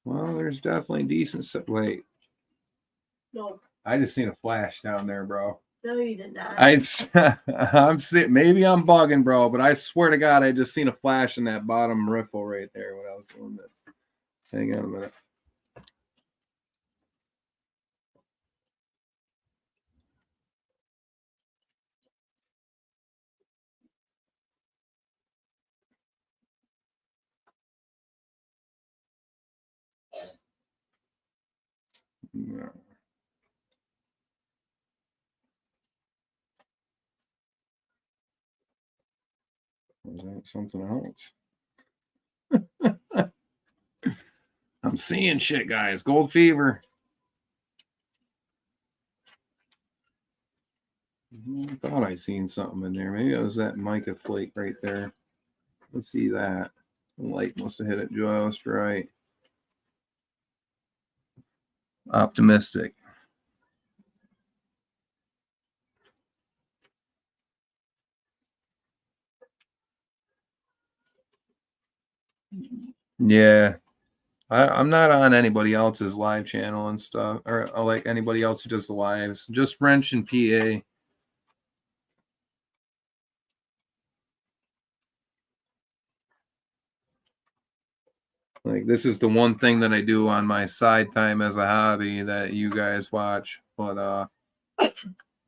Well, there's definitely decent stuff. Wait, No, I just seen a flash down there, bro. no, you did not. I'm seeing, maybe I'm bugging, bro, but I swear to God, I just seen a flash in that bottom ripple right there when I was doing this. Hang on a minute. No. Was that something else? I'm seeing shit, guys. Gold fever. I thought I seen something in there. Maybe it was that mica flake right there. Let's see that. The light must have hit it just right. Optimistic. Yeah. I'm not on anybody else's live channel and stuff, or like anybody else who does the lives. Just Wrench and PA. Like this is the one thing that I do on my side time as a hobby that you guys watch. But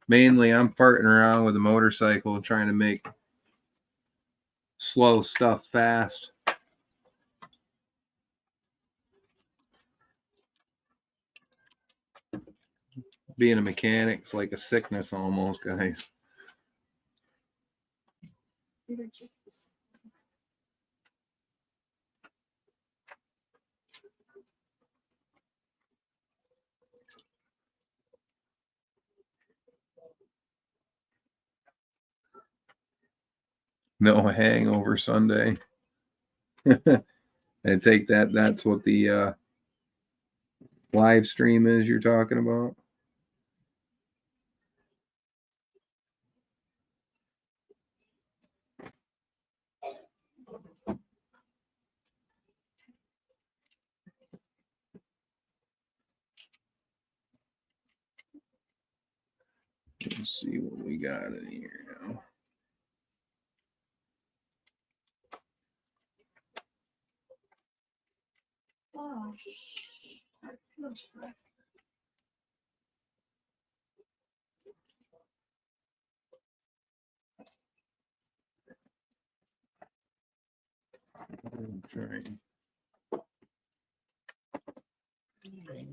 mainly I'm farting around with a motorcycle trying to make slow stuff fast. Being a mechanic's like a sickness almost, guys. You're just No hangover Sunday. I take that. That's what the live stream is you're talking about. Let's see what we got in here now. oh, I'm trying.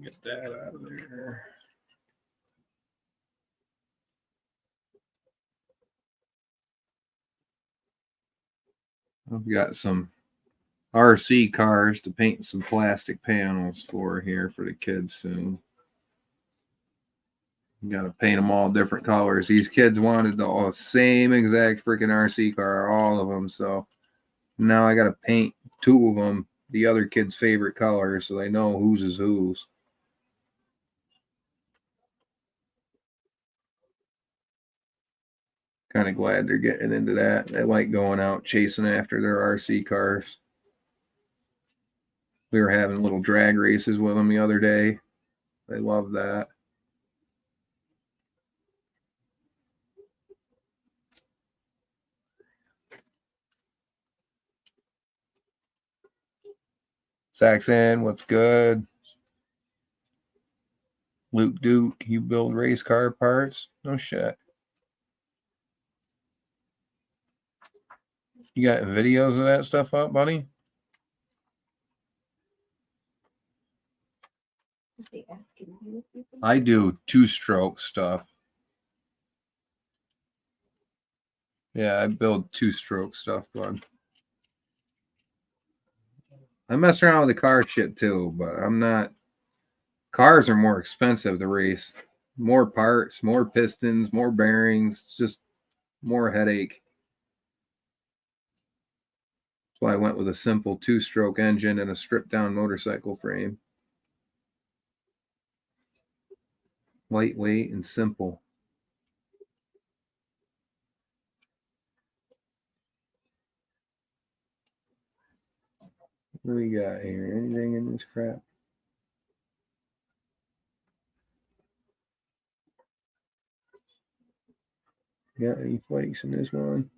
Get that out of there. I've got some RC cars to paint some plastic panels for here for the kids soon. You got to paint them all different colors. These kids wanted the same exact freaking RC car, all of them. So now I got to paint 2 of them the other kids' favorite colors so they know whose is whose. Kind of glad they're getting into that. They like going out chasing after their RC cars. We were having little drag races with them the other day. They love that. Saxon, what's good? Luke Duke, you build race car parts? No shit. You got videos of that stuff up, buddy? I do 2-stroke stuff. Yeah, I build 2-stroke stuff, bud. I mess around with the car shit too, but I'm not. Cars are more expensive to race. More parts, more pistons, more bearings, just more headache. That's why I went with a simple 2-stroke engine and a stripped down motorcycle frame. Lightweight and simple. What do we got here? Anything in this crap? Got any flakes in this one?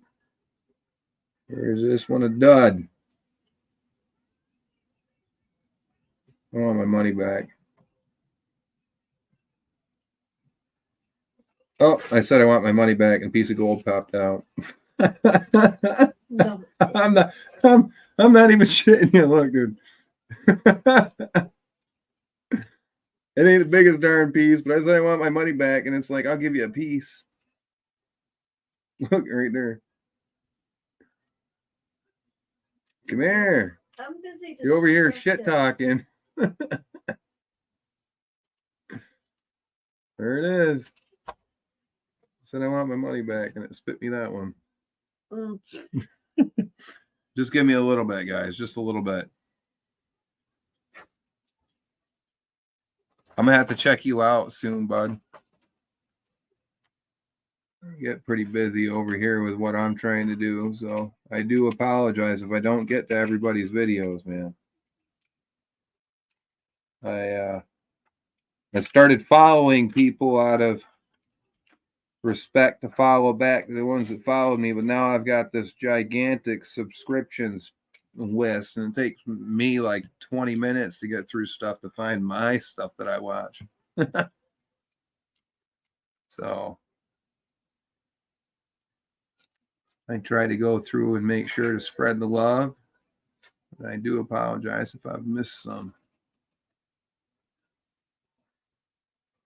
Or is this one a dud? I want my money back. Oh, I said I want my money back, and a piece of gold popped out. No. I'm not even shitting you. Look, dude. It ain't the biggest darn piece, but I said I want my money back, and it's like, I'll give you a piece. Look right there. Come here. I'm busy. You're over here shit talking. There it is. I said I want my money back, and it spit me that one. Just give me a little bit, guys. Just a little bit. I'm gonna have to check you out soon, bud. I get pretty busy over here with what I'm trying to do, so I do apologize if I don't get to everybody's videos, man. I started following people out of respect to follow back the ones that followed me, but now I've got this gigantic subscriptions list, and it takes me like 20 minutes to get through stuff to find my stuff that I watch. So I try to go through and make sure to spread the love. But I do apologize if I've missed some.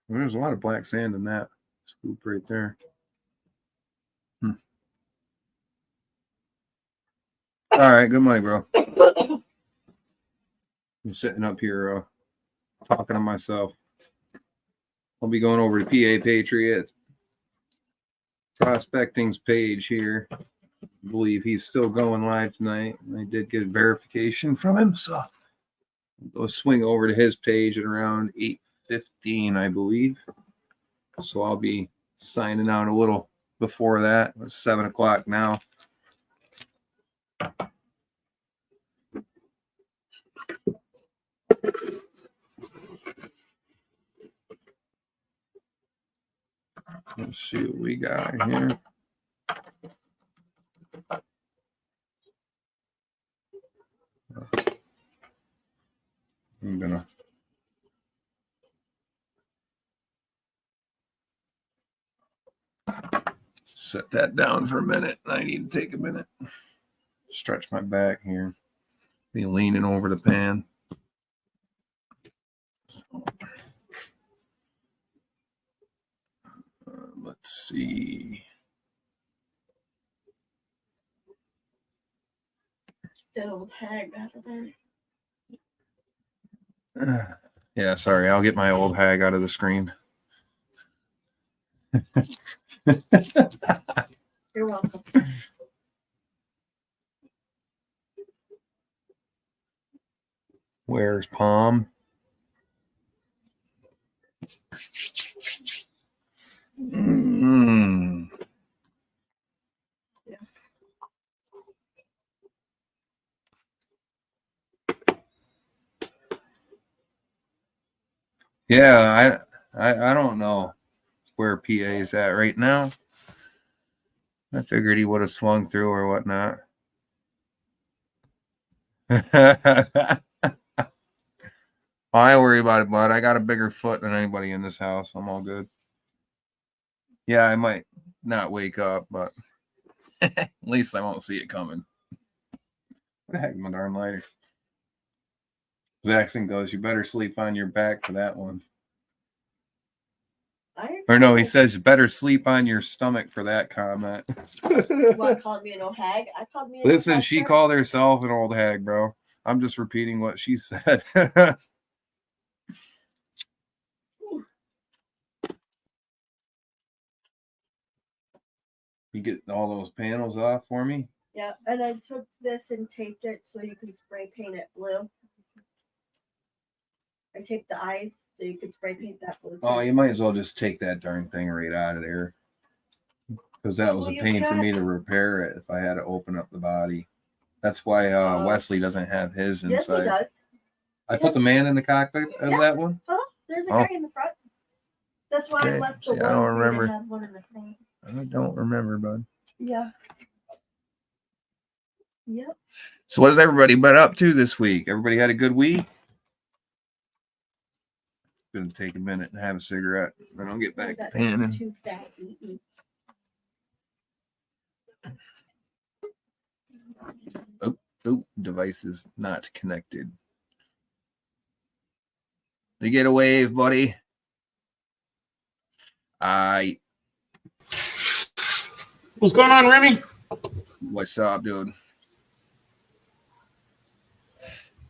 There's a lot of black sand in that scoop right there. All right, good money, bro. I'm sitting up here talking to myself. I'll be going over to PA Patriots Prospecting's page here. I believe he's still going live tonight. I did get verification from him, so I'll go swing over to his page at around 8:15, I believe. So I'll be signing out a little before that. It's 7 o'clock now. Let's see what we got here. I'm gonna set that down for a minute. I need to take a minute. Stretch my back here. Be leaning over the pan. Let's see. that old hag out of there. Yeah, sorry. I'll get my old hag out of the screen. You're welcome. Where's Palm? Mm. Yes. Yeah, I don't know where PA is at right now. I figured he would have swung through or whatnot. I worry about it, bud. I got a bigger foot than anybody in this house. I'm all good. Yeah, I might not wake up, but at least I won't see it coming. What the heck, my darn lighter? Zaxon goes, you better sleep on your back for that one. Or no, he says you better sleep on your stomach for that comment. What, called me an old hag? I called me an Listen, old she hag. called herself an old hag, bro. I'm just repeating what she said. You get all those panels off for me? Yeah, and I took this and taped it so you can spray paint it blue. I taped the eyes so you could spray paint that blue. Oh, you might as well just take that darn thing right out of there. Because that was a pain for me to repair it if I had to open up the body. That's why Wesley doesn't have his inside. Yes, he does. I put the man in the cockpit of that one? Huh? There's a guy in the front. That's why I left the one. I don't remember. To have one in the front. I don't remember, bud. Yeah. Yep. So what has everybody been up to this week? Everybody had a good week? Gonna take a minute and have a cigarette, then I'll get back to panning. Too fat eating. Oh, device is not connected. You get a wave, buddy. What's going on, Remy? What's up, dude?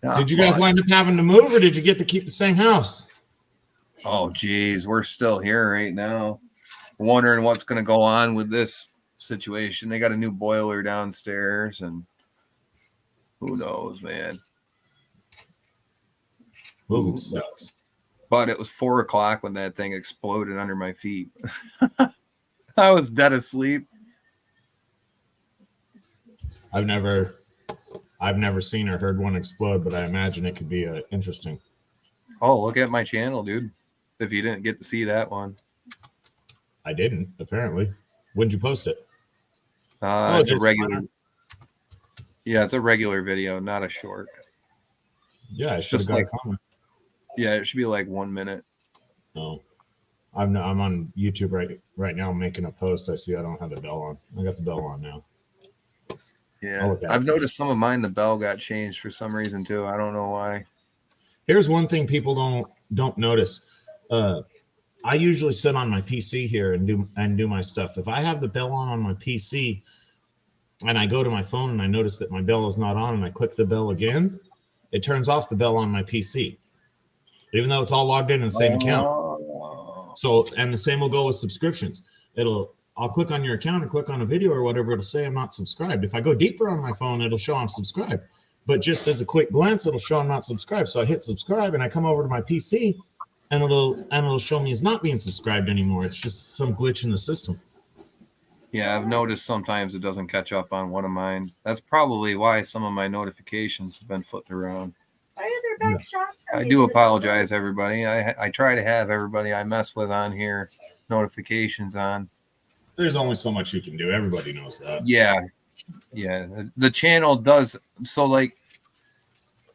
Did you guys wind up having to move, or did you get to keep the same house? Oh, geez, we're still here right now. Wondering what's going to go on with this situation. They got a new boiler downstairs, and who knows, man. Moving sucks. But it was 4 o'clock when that thing exploded under my feet. I was dead asleep. I've never seen or heard one explode, but I imagine it could be interesting. Oh, look at my channel, dude. If you didn't get to see that one. I didn't, apparently. When'd you post it? It's a regular. Yeah, it's a regular video, not a short. Yeah, I should have got a comment. Yeah, it should be like 1 minute. Oh, I'm on YouTube right now making a post. I see I don't have the bell on. I got the bell on now. Yeah, I've noticed some of mine. The bell got changed for some reason too. I don't know why. Here's one thing people don't notice. I usually sit on my PC here and do my stuff. If I have the bell on my PC, and I go to my phone and I notice that my bell is not on, and I click the bell again, it turns off the bell on my PC, even though it's all logged in the same account. So, and the same will go with subscriptions. I'll click on your account and click on a video or whatever. It'll say I'm not subscribed. If I go deeper on my phone, it'll show I'm subscribed. But just as a quick glance, it'll show I'm not subscribed. So I hit subscribe and I come over to my PC, and it'll show me as not being subscribed anymore. It's just some glitch in the system. Yeah, I've noticed sometimes it doesn't catch up on one of mine. That's probably why some of my notifications have been flipped around. I do apologize, everybody. I try to have everybody I mess with on here notifications on. There's only so much you can do. Everybody knows that. Yeah. The channel does. So, like,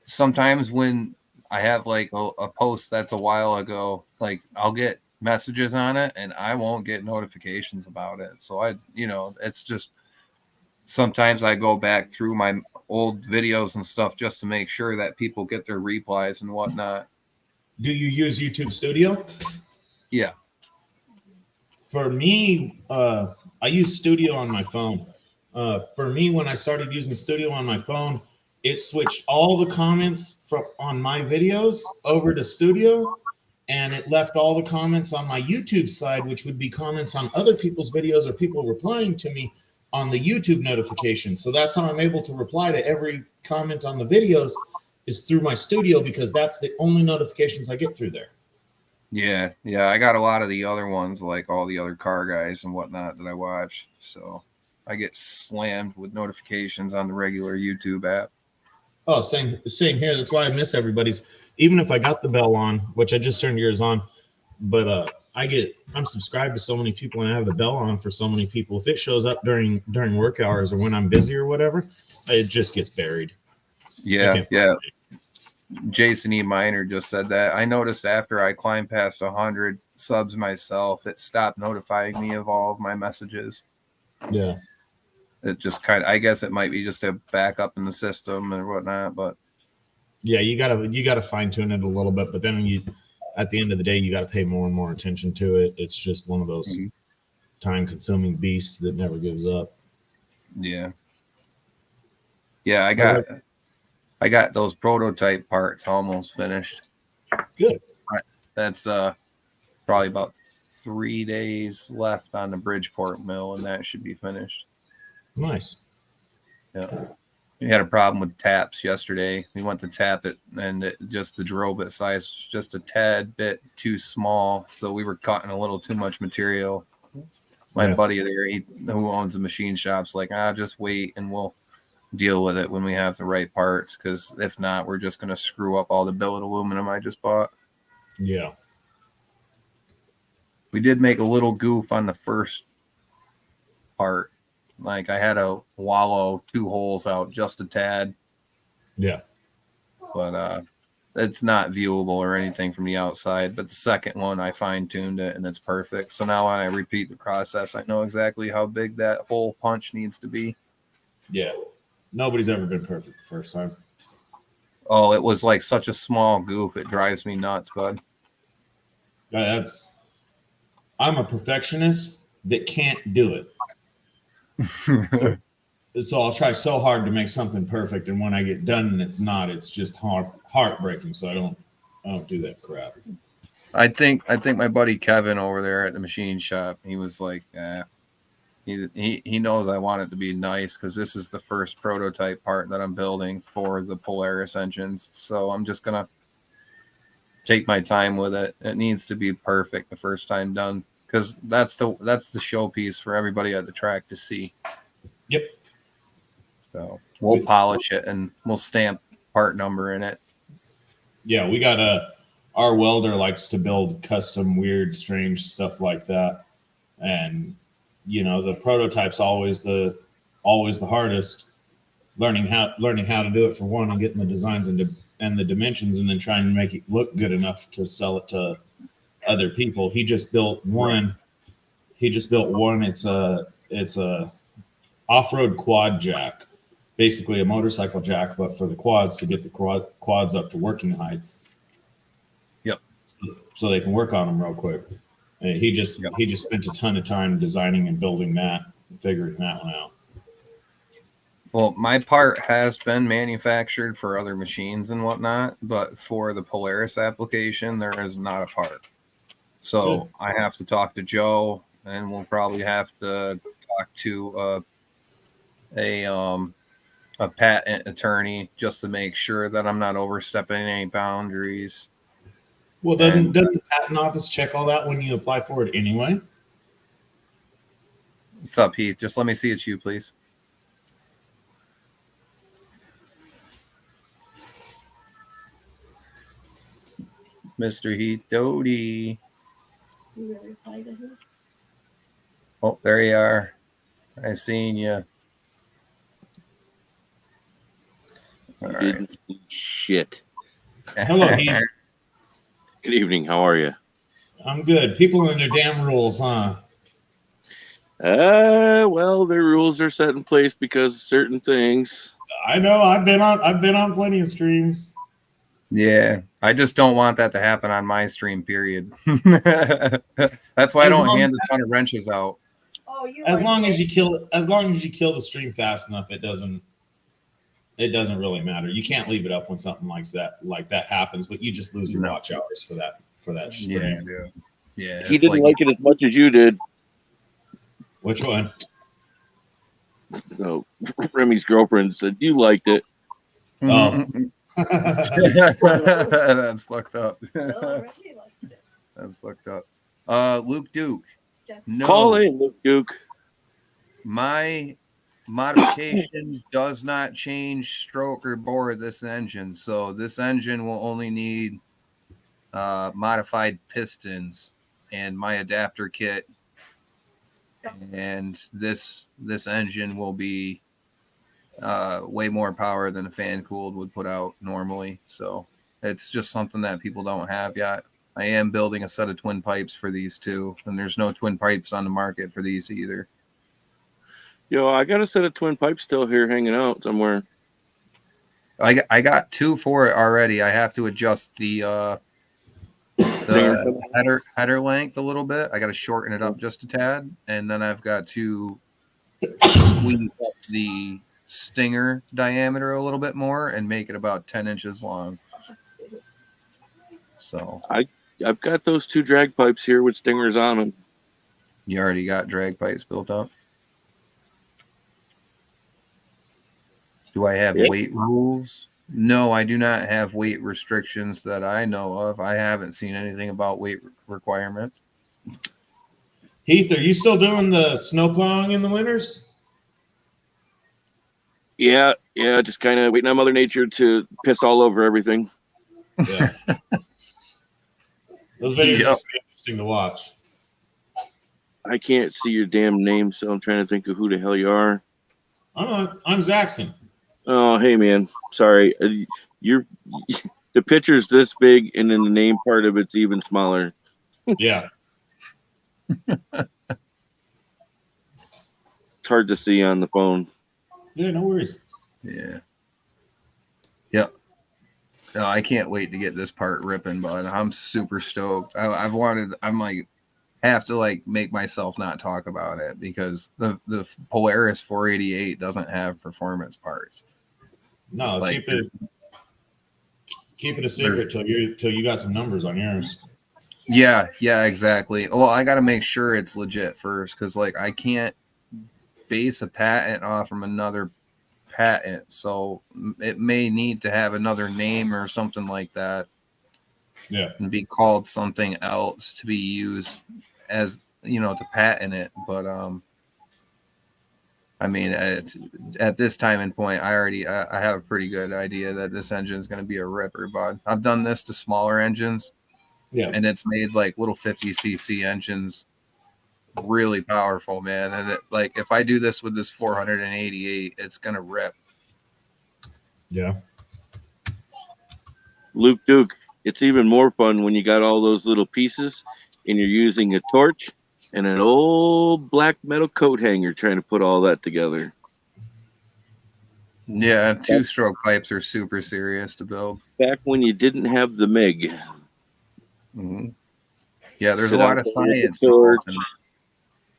sometimes when I have, like, a post that's a while ago, like, I'll get messages on it and I won't get notifications about it. So, it's just sometimes I go back through my old videos and stuff just to make sure that people get their replies and whatnot. Do you use YouTube Studio? Yeah. For me, I use Studio on my phone. For me, when I started using Studio on my phone, it switched all the comments from on my videos over to Studio, and it left all the comments on my YouTube side, which would be comments on other people's videos or people replying to me on the YouTube notification. So that's how I'm able to reply to every comment on the videos is through my Studio, because that's the only notifications I get through there. Yeah, I got a lot of the other ones, like all the other car guys and whatnot that I watch. So I get slammed with notifications on the regular YouTube app. Oh, same here. That's why I miss everybody's. Even if I got the bell on, which I just turned yours on, but I'm subscribed to so many people and I have the bell on for so many people. If it shows up during work hours or when I'm busy or whatever, it just gets buried. Yeah. Jason E. Miner just said that. I noticed after I climbed past 100 subs myself, it stopped notifying me of all of my messages. Yeah. It just I guess it might be just a backup in the system and whatnot, but yeah, you gotta fine tune it a little bit, but then at the end of the day, you got to pay more and more attention to it. It's just one of those time consuming beasts that never gives up. Yeah, I got those prototype parts almost finished. Good. That's probably about 3 days left on the Bridgeport mill, and that should be finished. Nice. Yeah. We had a problem with taps yesterday. We went to tap it, and the drill bit size was just a tad bit too small, so we were cutting a little too much material. My buddy there, who owns the machine shop's like, just wait, and we'll deal with it when we have the right parts, because if not, we're just going to screw up all the billet aluminum I just bought. Yeah. We did make a little goof on the first part. Like I had to wallow 2 holes out just a tad. Yeah. But it's not viewable or anything from the outside. But the second one, I fine-tuned it, and it's perfect. So now when I repeat the process, I know exactly how big that hole punch needs to be. Yeah. Nobody's ever been perfect the first time. Oh, it was like such a small goof. It drives me nuts, bud. I'm a perfectionist that can't do it. So I'll try so hard to make something perfect, and when I get done and it's not, it's just heartbreaking. So I don't do that crap. I think my buddy Kevin over there at the machine shop, he was like, he knows I want it to be nice, because this is the first prototype part that I'm building for the Polaris engines. So I'm just gonna take my time with it. It needs to be perfect the first time done, because that's the showpiece for everybody at the track to see. Yep. So we'll polish it and we'll stamp part number in it. Yeah, we got our welder likes to build custom, weird, strange stuff like that, and the prototype's always the hardest. Learning how to do it for one, and getting the designs and the dimensions, and then trying to make it look good enough to sell it to other people. He just built one. It's a off-road quad jack, basically a motorcycle jack, but for the quads, to get the quads up to working heights. Yep. So they can work on them real quick. He just spent a ton of time designing and building that, and figuring that one out. Well, my part has been manufactured for other machines and whatnot, but for the Polaris application, there is not a part. So I have to talk to Joe, and we'll probably have to talk to a patent attorney just to make sure that I'm not overstepping any boundaries. Well, doesn't the patent office check all that when you apply for it anyway? What's up, Heath? Just let me see it's you, please. Mr. Heath Doty. You gonna reply to him? Oh, there you are. I seen you. All right. Shit. Hello, Heath. Good evening. How are you? I'm good. People and their damn rules, huh? Well, their rules are set in place because of certain things. I know. I've been on plenty of streams. Yeah, I just don't want that to happen on my stream, period. That's why I don't hand a ton of wrenches out. Oh, you. As long as you kill the stream fast enough, it doesn't it doesn't really matter. You can't leave it up when something like that happens, but you just lose your No. watch hours for that Yeah, stream. dude. Yeah, He it's didn't like like it as much as you did. Which one? No, Remy's girlfriend said you liked it. Oh. That's fucked up. Oh, Remy liked it. That's fucked up. Luke Duke. No, Call in, Luke Duke. my modification does not change stroke or bore of this engine. So this engine will only need modified pistons and my adapter kit. And this engine will be way more power than a fan cooled would put out normally. So it's just something that people don't have yet. I am building a set of twin pipes for these two, and there's no twin pipes on the market for these either. Yo, I got a set of twin pipes still here hanging out somewhere. I got two for it already. I have to adjust the header length a little bit. I got to shorten it up just a tad, and then I've got to squeeze up the stinger diameter a little bit more and make it about 10 inches long. So I've got those two drag pipes here with stingers on them. you already got drag pipes built up. Do I have weight rules? No, I do not have weight restrictions that I know of. I haven't seen anything about weight requirements. Heath, are you still doing the snow plowing in the winters? Yeah, just kind of waiting on Mother Nature to piss all over everything. Yeah. Those videos used to be interesting to watch. I can't see your damn name, so I'm trying to think of who the hell you are. I'm Zaxon. Oh, hey man, sorry. You're the picture's this big, and then the name part of it's even smaller. Yeah. It's hard to see on the phone. Yeah, no worries. Yeah. Yep. No, I can't wait to get this part ripping, bud. I'm super stoked. I'm like, have to like make myself not talk about it because the Polaris 488 doesn't have performance parts. No, Like, keep it a secret till you got some numbers on yours. Yeah, exactly. Well, I got to make sure it's legit first because like I can't base a patent off from another patent, so it may need to have another name or something like that. Yeah. And be called something else to be used as, to patent it. But I mean, at this time and point, I have a pretty good idea that this engine is going to be a ripper, bud. I've done this to smaller engines, Yeah. and it's made like little 50cc engines really powerful, man. And like if I do this with this 488, it's going to rip. Yeah. Luke Duke, it's even more fun when you got all those little pieces and you're using a torch and an old black metal coat hanger trying to put all that together. Yeah, two-stroke pipes are super serious to build. Back when you didn't have the MIG. Mm-hmm. Yeah, there's Sit a lot out of there science. with the torch.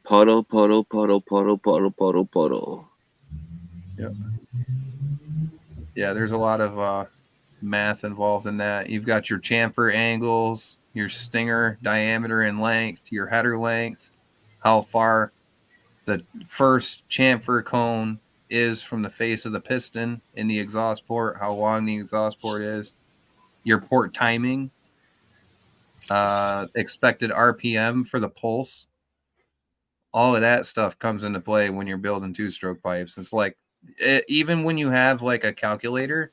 Puddle, puddle, puddle, puddle, puddle, puddle, puddle. Yep. Yeah, there's a lot of math involved in that. You've got your chamfer angles, your stinger diameter and length, your header length, how far the first chamfer cone is from the face of the piston in the exhaust port, how long the exhaust port is, your port timing, expected RPM for the pulse. All of that stuff comes into play when you're building two-stroke pipes. It's like even when you have like a calculator,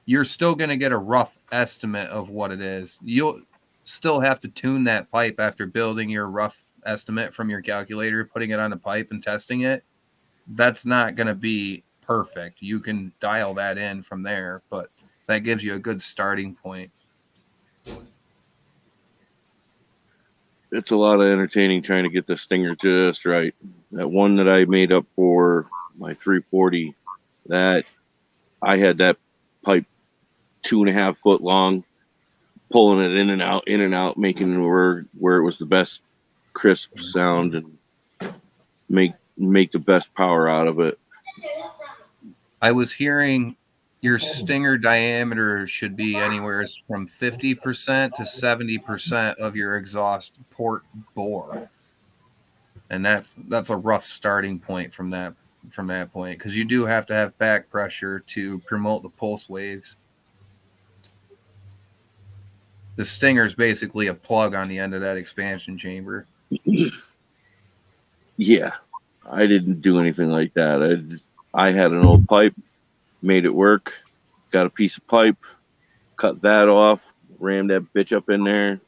you're still going to get a rough estimate of what it is. You'll still have to tune that pipe after building your rough estimate from your calculator, putting it on a pipe and testing it. That's not going to be perfect. You can dial that in from there, but that gives you a good starting point. It's a lot of entertaining trying to get the stinger just right. That one that I made up for my 340, that I had that pipe 2.5 foot long, pulling it in and out, making it where it was the best crisp sound and make the best power out of it. I was hearing your stinger diameter should be anywhere from 50% to 70% of your exhaust port bore. And that's a rough starting point from that point, because you do have to have back pressure to promote the pulse waves. The stinger is basically a plug on the end of that expansion chamber. Yeah, I didn't do anything like that. I had an old pipe, made it work, got a piece of pipe, cut that off, rammed that bitch up in there,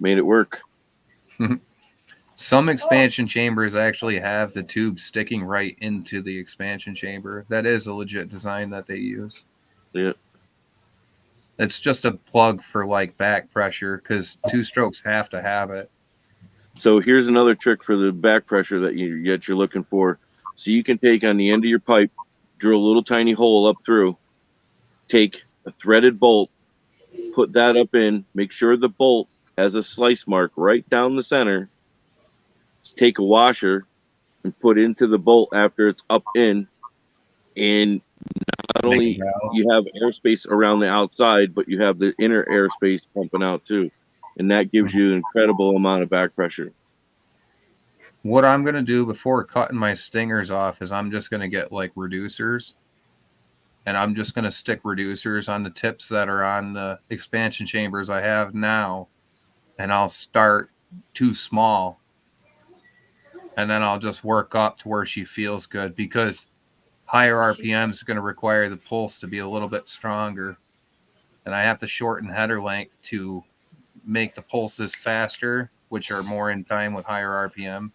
made it work. Some expansion chambers actually have the tube sticking right into the expansion chamber. That is a legit design that they use. Yeah. It's just a plug for like back pressure, because two strokes have to have it. So here's another trick for the back pressure that you're looking for. So you can take on the end of your pipe, drill a little tiny hole up through, take a threaded bolt, put that up in, make sure the bolt has a slice mark right down the center. Take a washer and put into the bolt after it's up in, and not only you have airspace around the outside, but you have the inner airspace pumping out too, and that gives you an incredible amount of back pressure. What I'm going to do before cutting my stingers off is I'm just going to get like reducers, and I'm just going to stick reducers on the tips that are on the expansion chambers I have now, and I'll start too small, and then I'll just work up to where she feels good, because higher RPM is going to require the pulse to be a little bit stronger, and I have to shorten header length to make the pulses faster, which are more in time with higher RPM.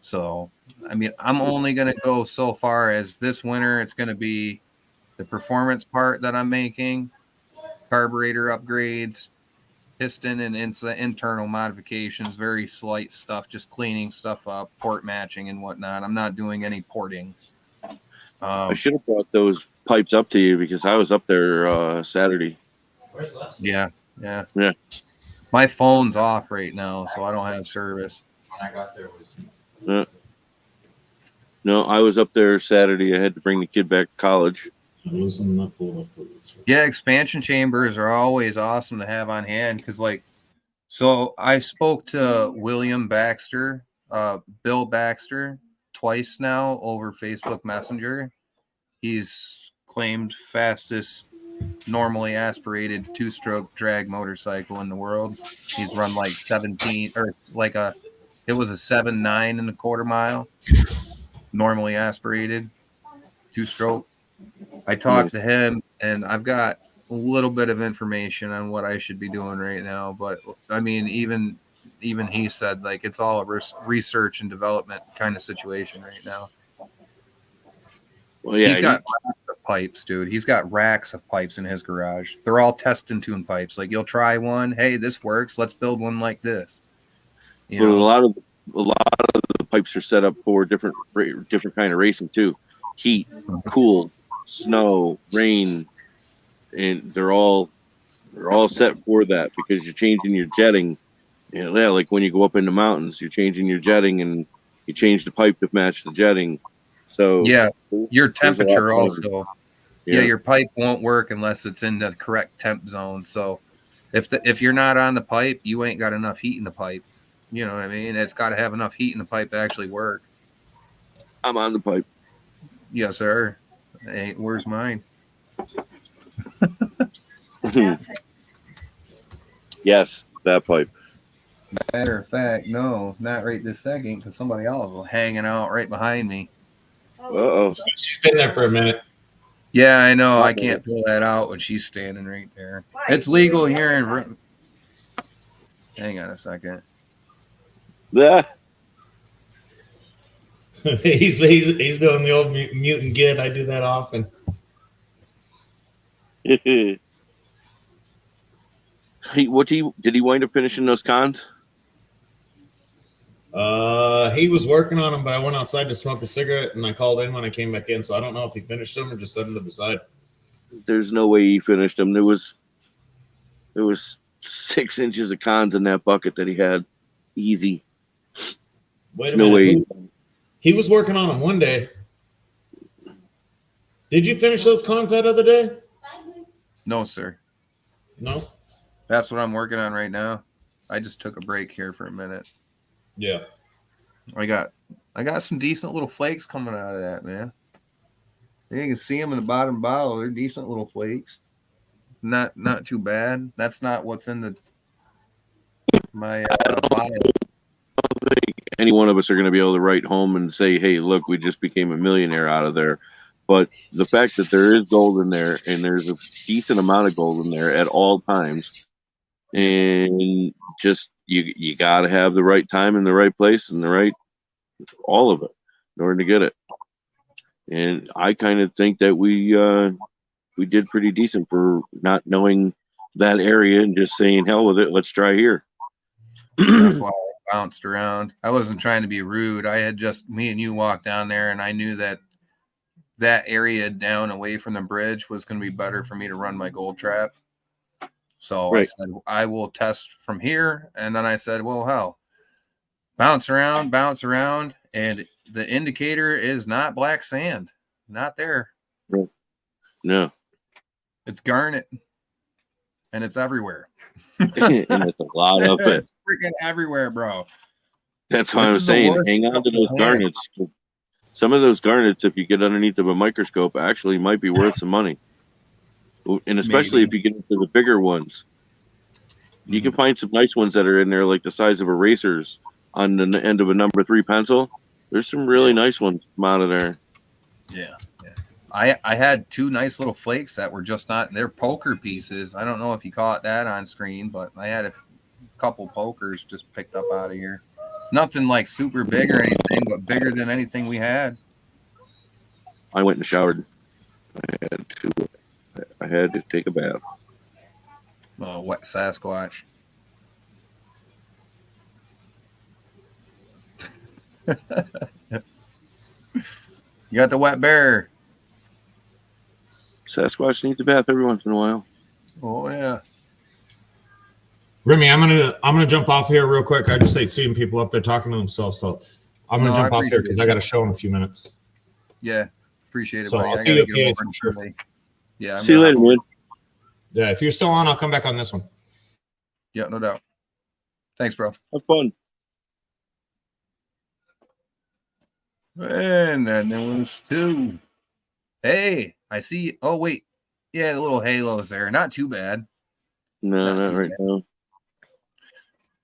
So, I mean, I'm only going to go so far as this winter. It's going to be the performance part that I'm making, carburetor upgrades, piston and internal modifications, very slight stuff, just cleaning stuff up, port matching and whatnot. I'm not doing any porting. I should have brought those pipes up to you, because I was up there Saturday. Where's Leslie? Yeah. Yeah. My phone's off right now, so I don't have service. When I got there was. No, I was up there Saturday. I had to bring the kid back to college. Yeah, expansion chambers are always awesome to have on hand, because, like, so I spoke to William Baxter, Bill Baxter, twice now over Facebook Messenger. He's claimed fastest normally aspirated two-stroke drag motorcycle in the world. He's run like 17, or like it was a 7.9 in the quarter mile, normally aspirated two-stroke. I talked to him, and I've got a little bit of information on what I should be doing right now. But I mean, even he said, like, it's all a research and development kind of situation right now. Well, yeah, he's got racks of pipes, dude. He's got racks of pipes in his garage. They're all test and tune pipes. Like, you'll try one. Hey, this works. Let's build one like this. You know? A lot of the pipes are set up for different kind of racing too. Heat, cool, snow, rain, and they're all set for that, because you're changing your jetting. You know, yeah, like when you go up in the mountains, you're changing your jetting, and you change the pipe to match the jetting. So yeah, your temperature also. Yeah, your pipe won't work unless it's in the correct temp zone. So if you're not on the pipe, you ain't got enough heat in the pipe. You know what I mean? It's got to have enough heat in the pipe to actually work. I'm on the pipe. Yes, sir. Hey, where's mine? Yes, that pipe. Matter of fact, no, not right this second, because somebody else was hanging out right behind me. Uh-oh. She's been there for a minute. Yeah, I know. I can't pull that out when she's standing right there. It's legal here in. Hang on a second. Yeah. he's doing the old mutant git. I do that often. Did he wind up finishing those cons? He was working on them, but I went outside to smoke a cigarette, and I called in when I came back in, so I don't know if he finished them or just set them to the side. There's no way he finished them. There was 6 inches of cons in that bucket that he had. Easy. Wait a minute. No way. He was working on them one day. Did you finish those cons that other day? No, sir. No. That's what I'm working on right now. I just took a break here for a minute. Yeah. I got some decent little flakes coming out of that, man. You can see them in the bottom bottle. They're decent little flakes. Not too bad. That's not what's in my bottle. Any one of us are going to be able to write home and say, hey, look, we just became a millionaire out of there. But the fact that there is gold in there, and there's a decent amount of gold in there at all times, and just you got to have the right time in the right place and the right all of it in order to get it. And I kind of think that we did pretty decent for not knowing that area and just saying hell with it, let's try here. That's why I bounced around. I wasn't trying to be rude. I had just me and you walked down there, and I knew that area down away from the bridge was going to be better for me to run my gold trap. So Right. I said, I will test from here. And then I said, well, hell, bounce around. And the indicator is not black sand. Not there. No. It's garnet. And it's everywhere. And it's a lot of it. It's freaking everywhere, bro. That's why This I'm is the saying worst hang on to stuff those to garnets. Some of those garnets, if you get underneath of a microscope, actually might be worth some money. And especially Maybe. if you get into the bigger ones. You can find some nice ones that are in there, like the size of erasers on the end of a number 3 pencil. There's some really nice ones come out of there. Yeah. I had 2 nice little flakes that were just not, they're poker pieces. I don't know if you caught that on screen, but I had a couple pokers just picked up out of here. Nothing like super big or anything, but bigger than anything we had. I went and showered. I had to take a bath. Oh, wet Sasquatch. You got the wet bear. Sasquatch needs a bath every once in a while. Oh yeah. Remy, I'm gonna jump off here real quick. I just hate seeing people up there talking to themselves, so I'm gonna jump off here because I got a show in a few minutes. Yeah, appreciate it, So buddy. I'll I see you gotta get okay, over for to sure. Philly. Yeah, See you later, man. Yeah, if you're still on, I'll come back on this one. Yeah, no doubt. Thanks, bro. Have fun. And then there was 2. Hey, I see. Oh wait, yeah, the little halos there. Not too bad. No, not right now.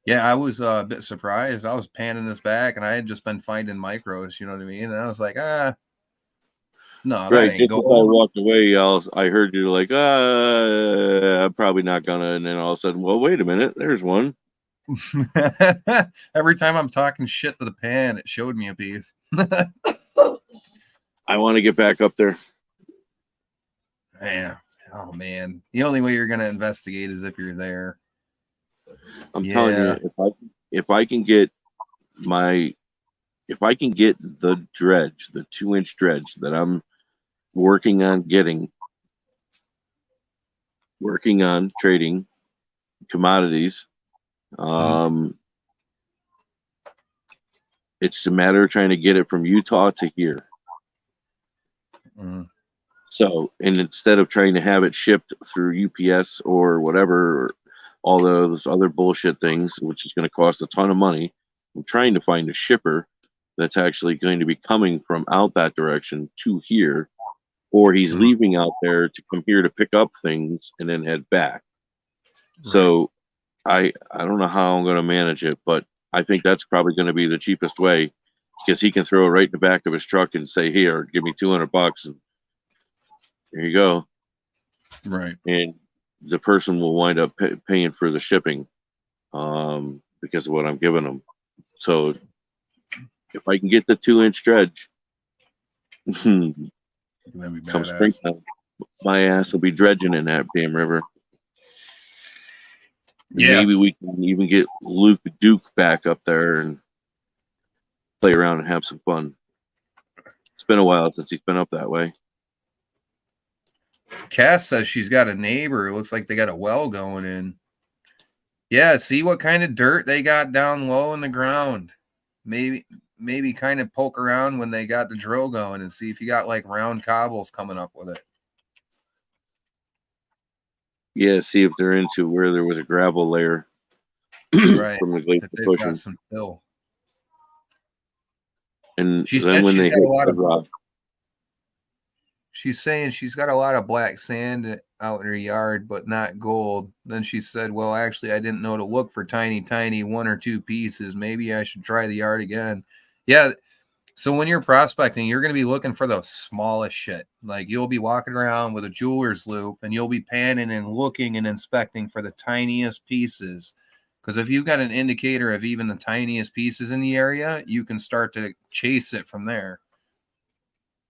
Yeah, I was a bit surprised. I was panning this back, and I had just been finding micros. You know what I mean? And I was like, no, that Right, ain't just as I gold. walked away, I heard you like, I'm probably not gonna. And then all of a sudden, well, wait a minute, there's one. Every time I'm talking shit to the pan, it showed me a piece. I want to get back up there. Yeah. Oh man, the only way you're gonna investigate is if you're there. I'm telling you, if I can get the dredge, the 2-inch dredge that I'm working on trading commodities, it's a matter of trying to get it from Utah to here. So, and instead of trying to have it shipped through UPS or whatever, or all those other bullshit things, which is going to cost a ton of money, I'm trying to find a shipper that's actually going to be coming from out that direction to here, or he's leaving out there to come here to pick up things and then head back. Right. So I don't know how I'm going to manage it, but I think that's probably going to be the cheapest way, because he can throw it right in the back of his truck and say, here, give me $200 and there you go. Right. And the person will wind up paying for the shipping because of what I'm giving them. So if I can get the 2-inch dredge, come springtime, my ass will be dredging in that damn river. Yeah. Maybe we can even get Luke Duke back up there and play around and have some fun. It's been a while since he's been up that way. Cass says she's got a neighbor. It looks like they got a well going in. Yeah, see what kind of dirt they got down low in the ground. Maybe maybe kind of poke around when they got the drill going and see if you got like round cobbles coming up with it. Yeah, see if they're into where there was a gravel layer Right. from the glacier If they've pushing. got some fill. And She then said when she's they got a hit lot of bedrock, she's saying she's got a lot of black sand out in her yard, but not gold. Then she said, well, actually, I didn't know to look for tiny, tiny 1 or 2 pieces. Maybe I should try the yard again. Yeah. So when you're prospecting, you're going to be looking for the smallest shit. Like you'll be walking around with a jeweler's loop and you'll be panning and looking and inspecting for the tiniest pieces. Because if you've got an indicator of even the tiniest pieces in the area, you can start to chase it from there.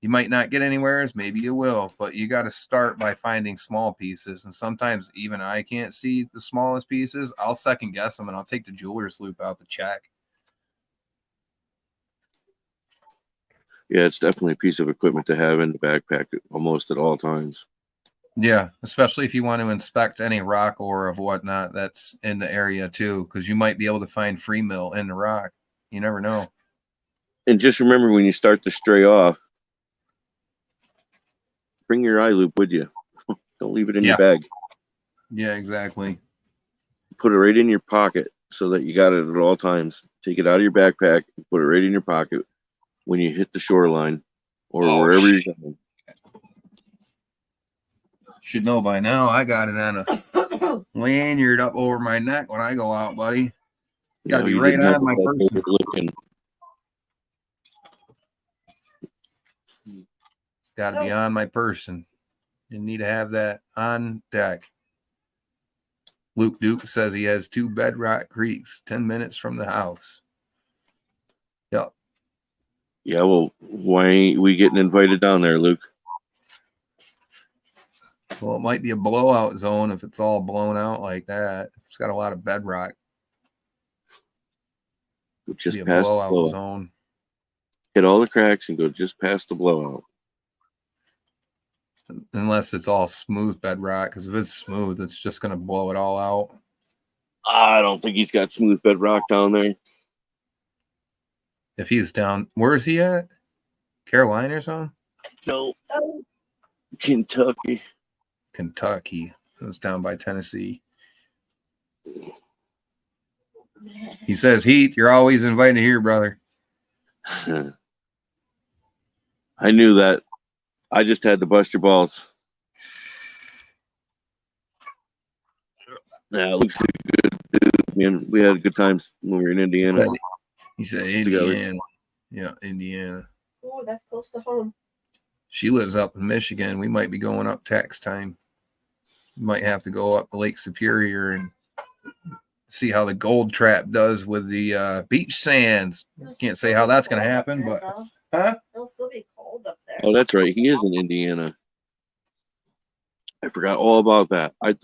You might not get anywhere, maybe you will, but you got to start by finding small pieces. And sometimes even I can't see the smallest pieces. I'll second guess them and I'll take the jeweler's loop out to check. yeah, it's definitely a piece of equipment to have in the backpack almost at all times. Yeah, especially if you want to inspect any rock ore of whatnot that's in the area too, because you might be able to find free mill in the rock. You never know. And just remember when you start to stray off, bring your eye loop with you. Don't leave it in your bag. Yeah, exactly. Put it right in your pocket so that you got it at all times. Take it out of your backpack and put it right in your pocket when you hit the shoreline or wherever you're going. Should know by now. I got it on a lanyard up over my neck when I go out, buddy. Got to be right on my person. Got to be on my person. You need to have that on deck. Luke Duke says he has 2 bedrock creeks 10 minutes from the house. Yep. Yeah, well, why ain't we getting invited down there, Luke? Well, it might be a blowout zone if it's all blown out like that. It's got a lot of bedrock. Just be a past blowout the blowout zone. Hit all the cracks and go just past the blowout. Unless it's all smooth bedrock, because if it's smooth, it's just going to blow it all out. I don't think he's got smooth bedrock down there. If he's down, where is he at? Carolina or something? No. Kentucky. Kentucky. It's down by Tennessee. He says, Heath, you're always invited here, brother. I knew that. I just had to bust your balls. Yeah, Luke's a good dude, man. We had good times when we were in Indiana. He said Indiana. Yeah, Indiana. Oh, that's close to home. She lives up in Michigan. We might be going up tax time. We might have to go up Lake Superior and see how the gold trap does with the beach sands. Can't say how that's going to happen, but It'll still be cold up there. Oh, that's right. He is in Indiana. I forgot all about that. I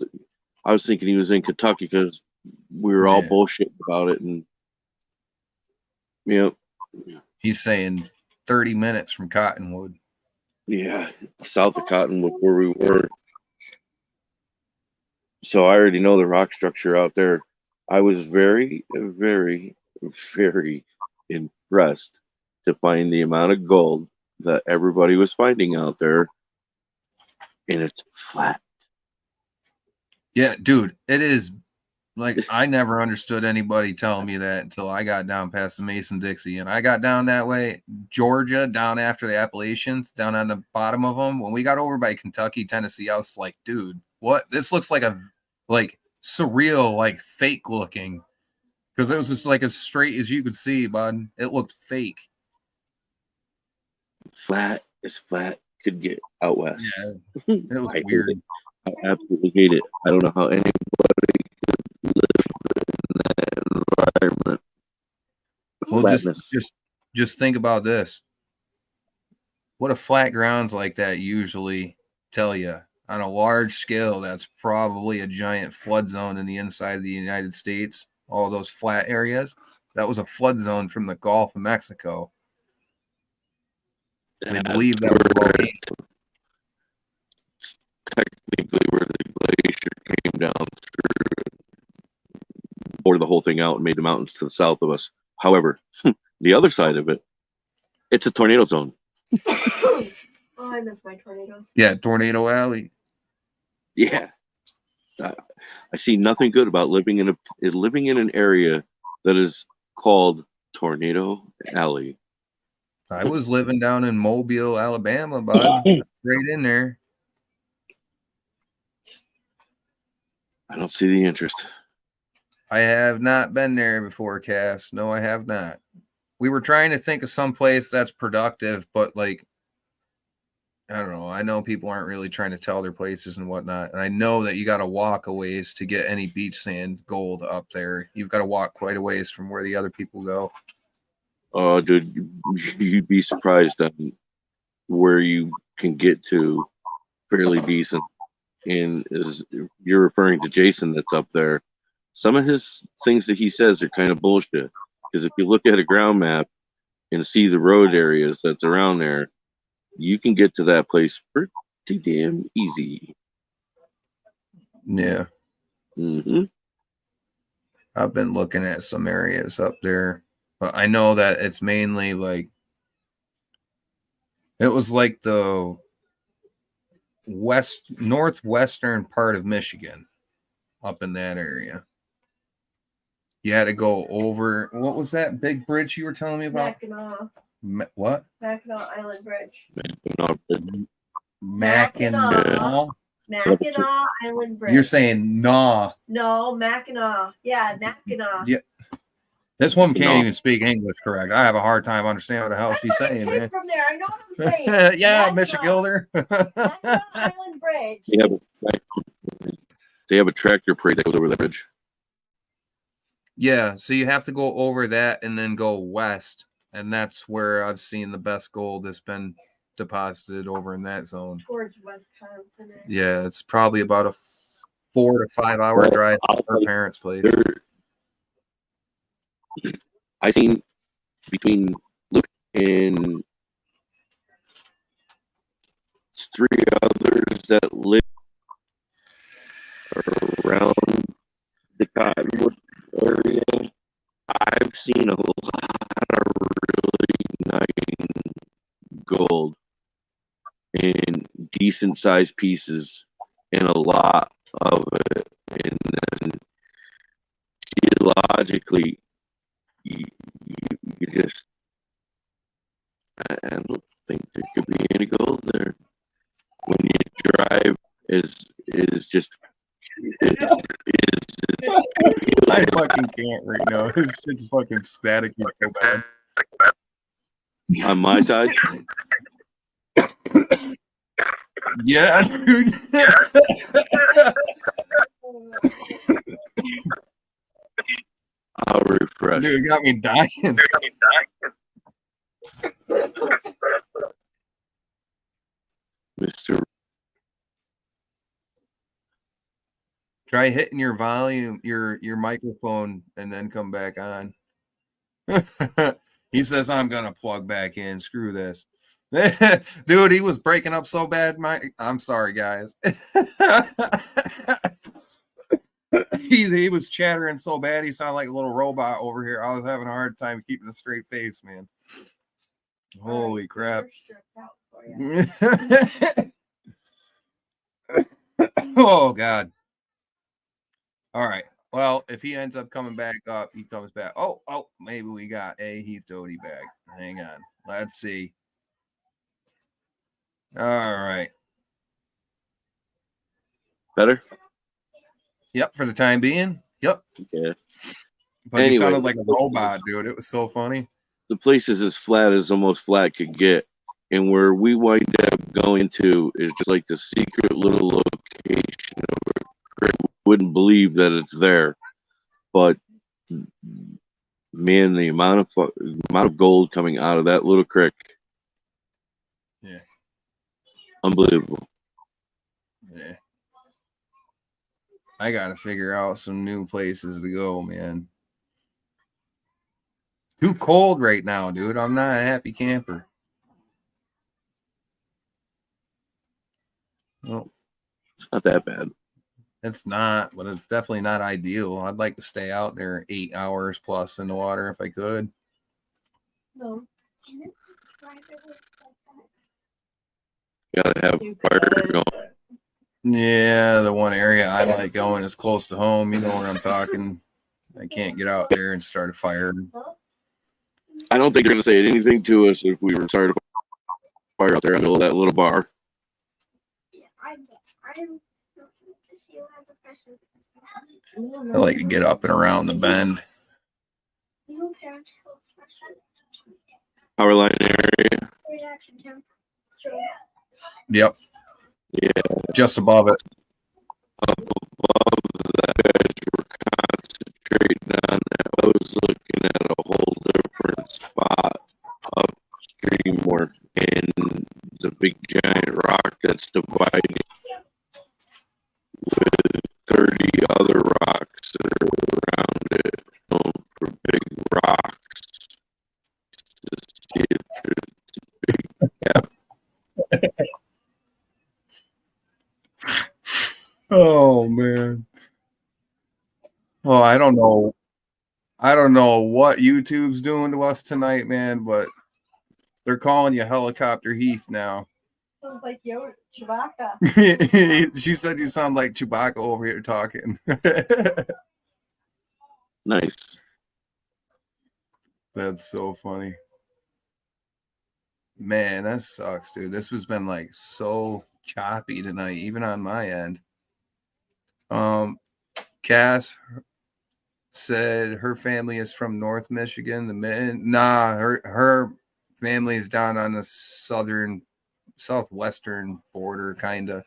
was thinking he was in Kentucky because we were all bullshitting about it. And he's saying 30 minutes from Cottonwood. Yeah, south of Cottonwood where we were. So I already know the rock structure out there. I was very, very, very impressed to find the amount of gold that everybody was finding out there. And it's flat. Yeah, dude, it is. Like, I never understood anybody telling me that until I got down past the Mason-Dixie. And I got down that way, Georgia, down after the Appalachians, down on the bottom of them. When we got over by Kentucky, Tennessee, I was like, dude, what? This looks like a, like, surreal, like, fake looking. Because it was just, like, as straight as you could see, bud. It looked fake. Flat as flat could get out west. Yeah, it was weird. I absolutely hate it. I don't know how anybody could live in that environment. Well, just think about this. What do flat grounds like that usually tell you? On a large scale, that's probably a giant flood zone in the inside of the United States. All those flat areas. That was a flood zone from the Gulf of Mexico. They believe that was a volcano. Technically, where the glacier came down through, poured the whole thing out and made the mountains to the south of us. However, the other side of it, it's a tornado zone. Oh, I miss my tornadoes. Yeah, Tornado Alley. Yeah, I see nothing good about living in an area that is called Tornado Alley. I was living down in Mobile, Alabama, bud. Right in there. I don't see the interest. I have not been there before, Cass. No, I have not. We were trying to think of some place that's productive, but like, I don't know. I know people aren't really trying to tell their places and whatnot. And I know that you got to walk a ways to get any beach sand gold up there. You've got to walk quite a ways from where the other people go. Oh, dude, you'd be surprised on where you can get to fairly decent. And as you're referring to Jason that's up there, some of his things that he says are kind of bullshit. Because if you look at a ground map and see the road areas that's around there, you can get to that place pretty damn easy. Yeah. Mm-hmm. I've been looking at some areas up there, but I know that it's mainly like, it was like the northwestern part of Michigan up in that area. You had to go over, what was that big bridge you were telling me about? Mackinac. What? Mackinac Island Bridge. Mackinac. Mackinac Island Bridge. You're saying nah. No, Mackinac. Yeah, Mackinac. Yeah. This woman can't even speak English correct. I have a hard time understanding what the hell she's saying, came man. from there. I know what I'm saying. Yeah, Mackinac. Mr. Gilder. Mackinac Island Bridge. They have a tractor parade that goes over that bridge. Yeah, so you have to go over that and then go west, and that's where I've seen the best gold that's been deposited over in that zone. Towards Wisconsin. Yeah, it's probably about a 4 to 5 hour drive from our parents' place. I seen between Luke and 3 others that live around the Cottonwood area. I've seen a lot of really nice gold in decent sized pieces and a lot of it. And then geologically, you just, I don't think there could be any gold there. When you drive, is just I fucking can't right now. It's just fucking static. On my side, yeah, dude. I'll refresh. Dude, it got me dying. Mr. Try hitting your volume, your microphone, and then come back on. He says, I'm gonna plug back in. Screw this. Dude, he was breaking up so bad. I'm sorry, guys. He was chattering so bad he sounded like a little robot over here. I was having a hard time keeping a straight face, man. Holy crap. Oh God. All right. Well, if he ends up coming back up, he comes back. Oh, maybe we got a Heath Doty back. Hang on. Let's see. All right. Better? Yep, for the time being. Yep. Yeah. But he sounded like a robot, dude. It was so funny. The place is as flat as almost flat could get. And where we wind up going to is just like the secret little location of a creek. Wouldn't believe that it's there. But man, the amount of gold coming out of that little creek. Yeah. Unbelievable. Yeah. I got to figure out some new places to go, man. Too cold right now, dude. I'm not a happy camper. Well, it's not that bad. It's not, but it's definitely not ideal. I'd like to stay out there 8 hours plus in the water if I could. No. Gotta have You fire could, going. but Yeah, the one area I like going is close to home. You know where I'm talking. I can't get out there and start a fire. I don't think they're gonna say anything to us if we were started a fire out there in the middle of that little bar. I like to get up and around the bend. Power line area. Yep, Yeah, just above it. up above that, guys were concentrating on that. I was looking at a whole different spot upstream where, and the big giant rock that's dividing with 30 other rocks that are around it. For big rocks, it's a big gap. Oh man. Well, I don't know. I don't know what YouTube's doing to us tonight, man, but they're calling you Helicopter Heath now. sounds like Chewbacca. She said you sound like Chewbacca over here talking. Nice. That's so funny. Man, that sucks, dude. This has been like so choppy tonight, even on my end. Cass said her family is from North Michigan. Her family is down on the southwestern border, kind of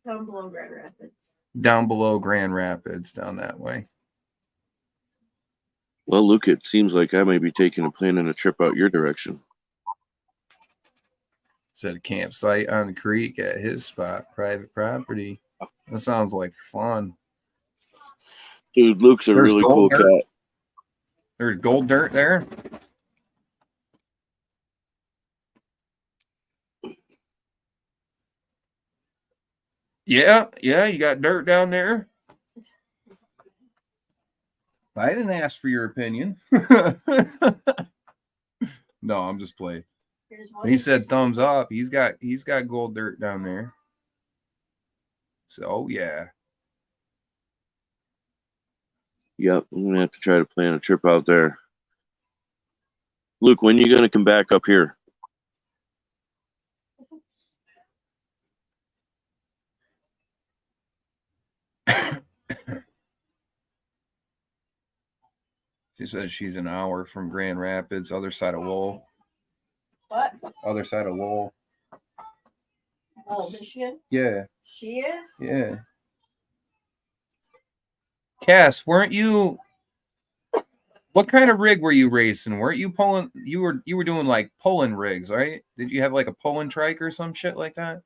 Down below Grand Rapids. down below Grand Rapids, down that way. Well, Luke, it seems like I may be taking a plan and a trip out your direction. Said a campsite on the creek at his spot, private property. That sounds like fun. Dude, Luke's a There's really gold cool dirt. cat. There's gold dirt there. Yeah, you got dirt down there. I didn't ask for your opinion. No, I'm just playing. He said thumbs up. He's got gold dirt down there. So yeah. Yep, I'm gonna have to try to plan a trip out there. Luke, when are you gonna come back up here? She says she's an hour from Grand Rapids, other side of Lowell. What? Other side of Lowell. Oh, Michigan? Yeah. She is? Yeah. Cass, weren't you? What kind of rig were you racing? Weren't you pulling? You were doing like pulling rigs, right? Did you have like a pulling trike or some shit like that?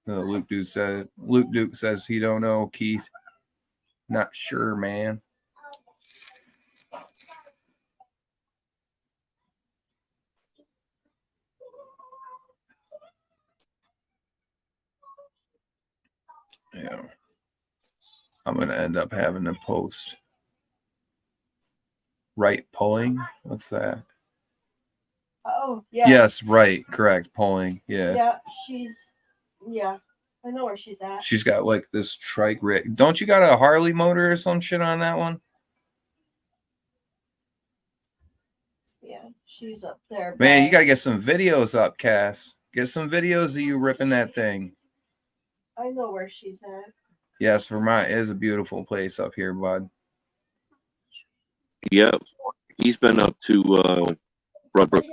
Luke Duke says he don't know, Keith. Not sure, man. Yeah. I'm gonna end up having to post right pulling. What's that? Oh, yeah. Yes, right, correct. Pulling. Yeah. Yeah, I know where she's at. She's got like this trike rig. Don't you got a Harley motor or some shit on that one? Yeah, she's up there. Man, you gotta get some videos up, Cass. Get some videos of you ripping that thing. I know where she's at. Yes, Vermont is a beautiful place up here, bud. Yep, he's been up to Broadbrook.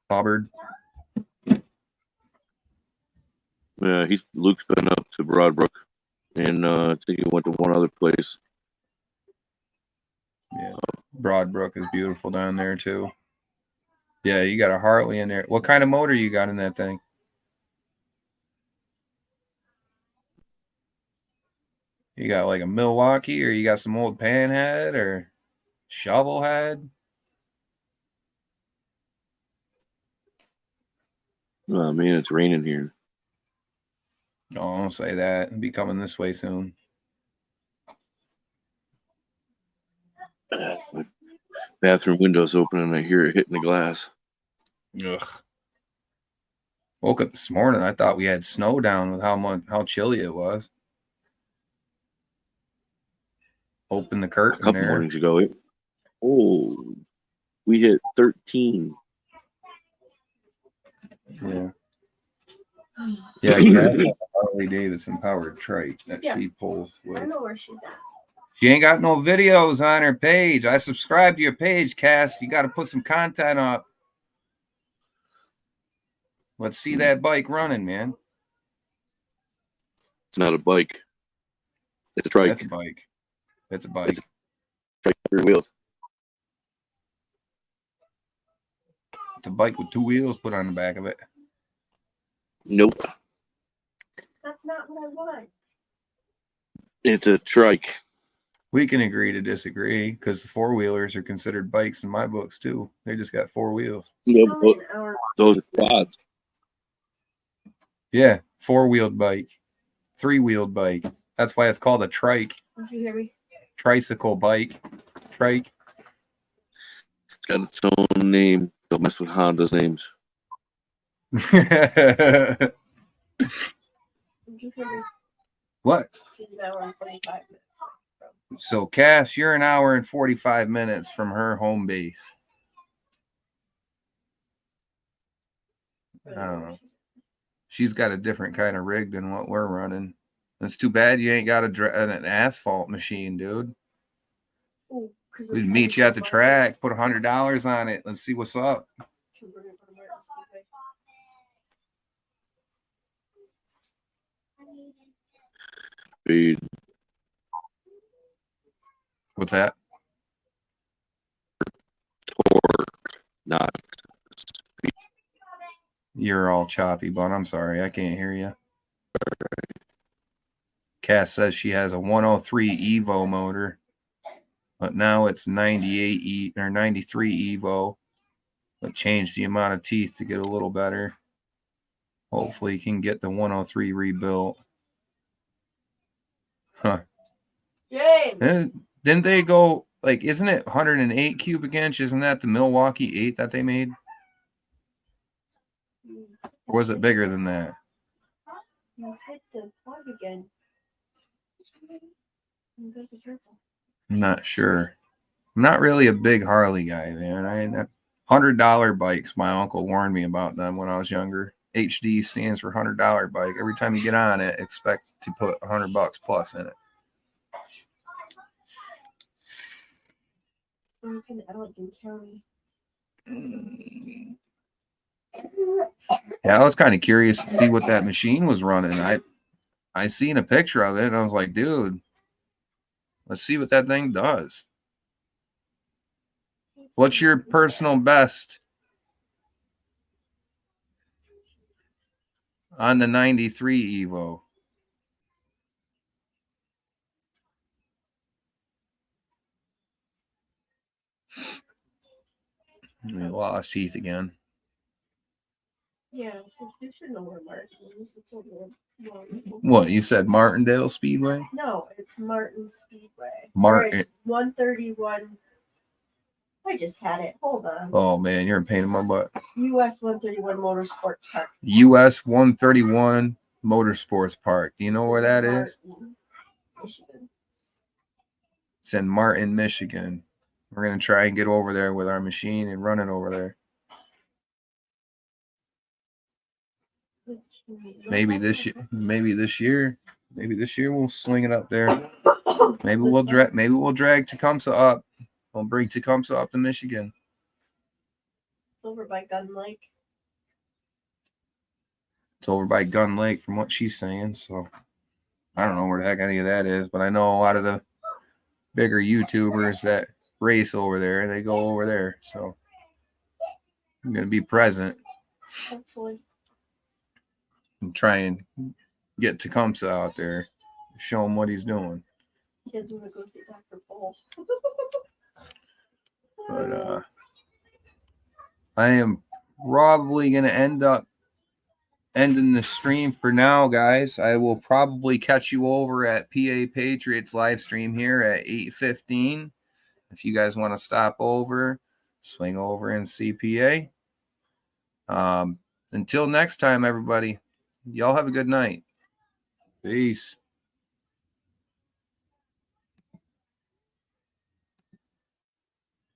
Hubbard. Yeah, Luke's been up to Broadbrook, and I think he went to one other place. Yeah, Broadbrook is beautiful down there too. Yeah, you got a Harley in there. What kind of motor you got in that thing? You got like a Milwaukee, or you got some old panhead or shovel head? Oh man, it's raining here. Oh, don't say that. It'll be coming this way soon. My bathroom window's open and I hear it hitting the glass. Ugh. Woke up this morning. I thought we had snow down with how chilly it was. Open the A curtain couple there. mornings ago, we hit 13. Yeah. Yeah, Cass has a Harley Davidson powered trike that Yeah. she pulls I with. know where she's at. She ain't got no videos on her page. I subscribed to your page, Cass. You got to put some content up. Let's see that bike running, man. It's not a bike. It's a trike. That's a bike. That's a bike. Trike rear wheels. It's a bike with two wheels put on the back of it. Nope. That's not what I want. It's a trike. We can agree to disagree because the four wheelers are considered bikes in my books too. They just got four wheels. It's No, only an hour. those are quads. Yeah, four-wheeled bike, three-wheeled bike. That's why it's called a trike. Did you hear me? Tricycle bike, trike. It's got its own name. Don't mess with Honda's names. Did you hear me? What? She's an hour and 45 minutes. So, Cass, you're an hour and 45 minutes from her home base. I don't know. She's got a different kind of rig than what we're running. It's too bad you ain't got an asphalt machine, dude. Ooh, 'cause we're We'd trying meet to you at get the Martin- track, put $100 on it. Let's see what's up. 'cause we're gonna go to Martin's Speedway. Speed. What's that? Torque. Not. You're all choppy, but I'm sorry. I can't hear you. Cass says she has a 103 Evo motor, but now it's 98 or 93 Evo. But changed the amount of teeth to get a little better. Hopefully, you can get the 103 rebuilt. Huh. James! Didn't they go, like, isn't it 108 cubic inch? Isn't that the Milwaukee 8 that they made? Or was it bigger than that? You hit the plug again. You gotta be careful. I'm not sure. I'm not really a big Harley guy, man. $100 bikes. My uncle warned me about them when I was younger. HD stands for $100 bike. Every time you get on it, expect to put $100 plus in it. Oh, it's in Allegan County. Yeah, I was kind of curious to see what that machine was running. I seen a picture of it and I was like, dude, let's see what that thing does. What's your personal best on the 93 Evo? We lost teeth again. Yeah, so you should know where Martin is. It's over there. What, you said Martindale Speedway? No, it's Martin Speedway. Martin- Or it's 131. I just had it. Hold on. Oh man, you're a pain in my butt. US 131 Motorsports Park. US 131 Motorsports Park. Do you know where that is? Martin, Michigan. It's in Martin, Michigan. We're gonna try and get over there with our machine and run it over there. Maybe this year. Maybe this year we'll swing it up there. Maybe we'll drag Tecumseh up. We'll bring Tecumseh up to Michigan. It's over by Gun Lake. It's over by Gun Lake from what she's saying. So I don't know where the heck any of that is, but I know a lot of the bigger YouTubers that race over there, they go over there. So I'm gonna be present Hopefully. and try and get Tecumseh out there, show him what he's doing. Kids want to go see Dr. Paul. But I am probably gonna end up ending the stream for now, guys. I will probably catch you over at PA Patriots live stream here at 8:15. If you guys want to stop over, swing over and see PA. Until next time, everybody, y'all have a good night. Peace.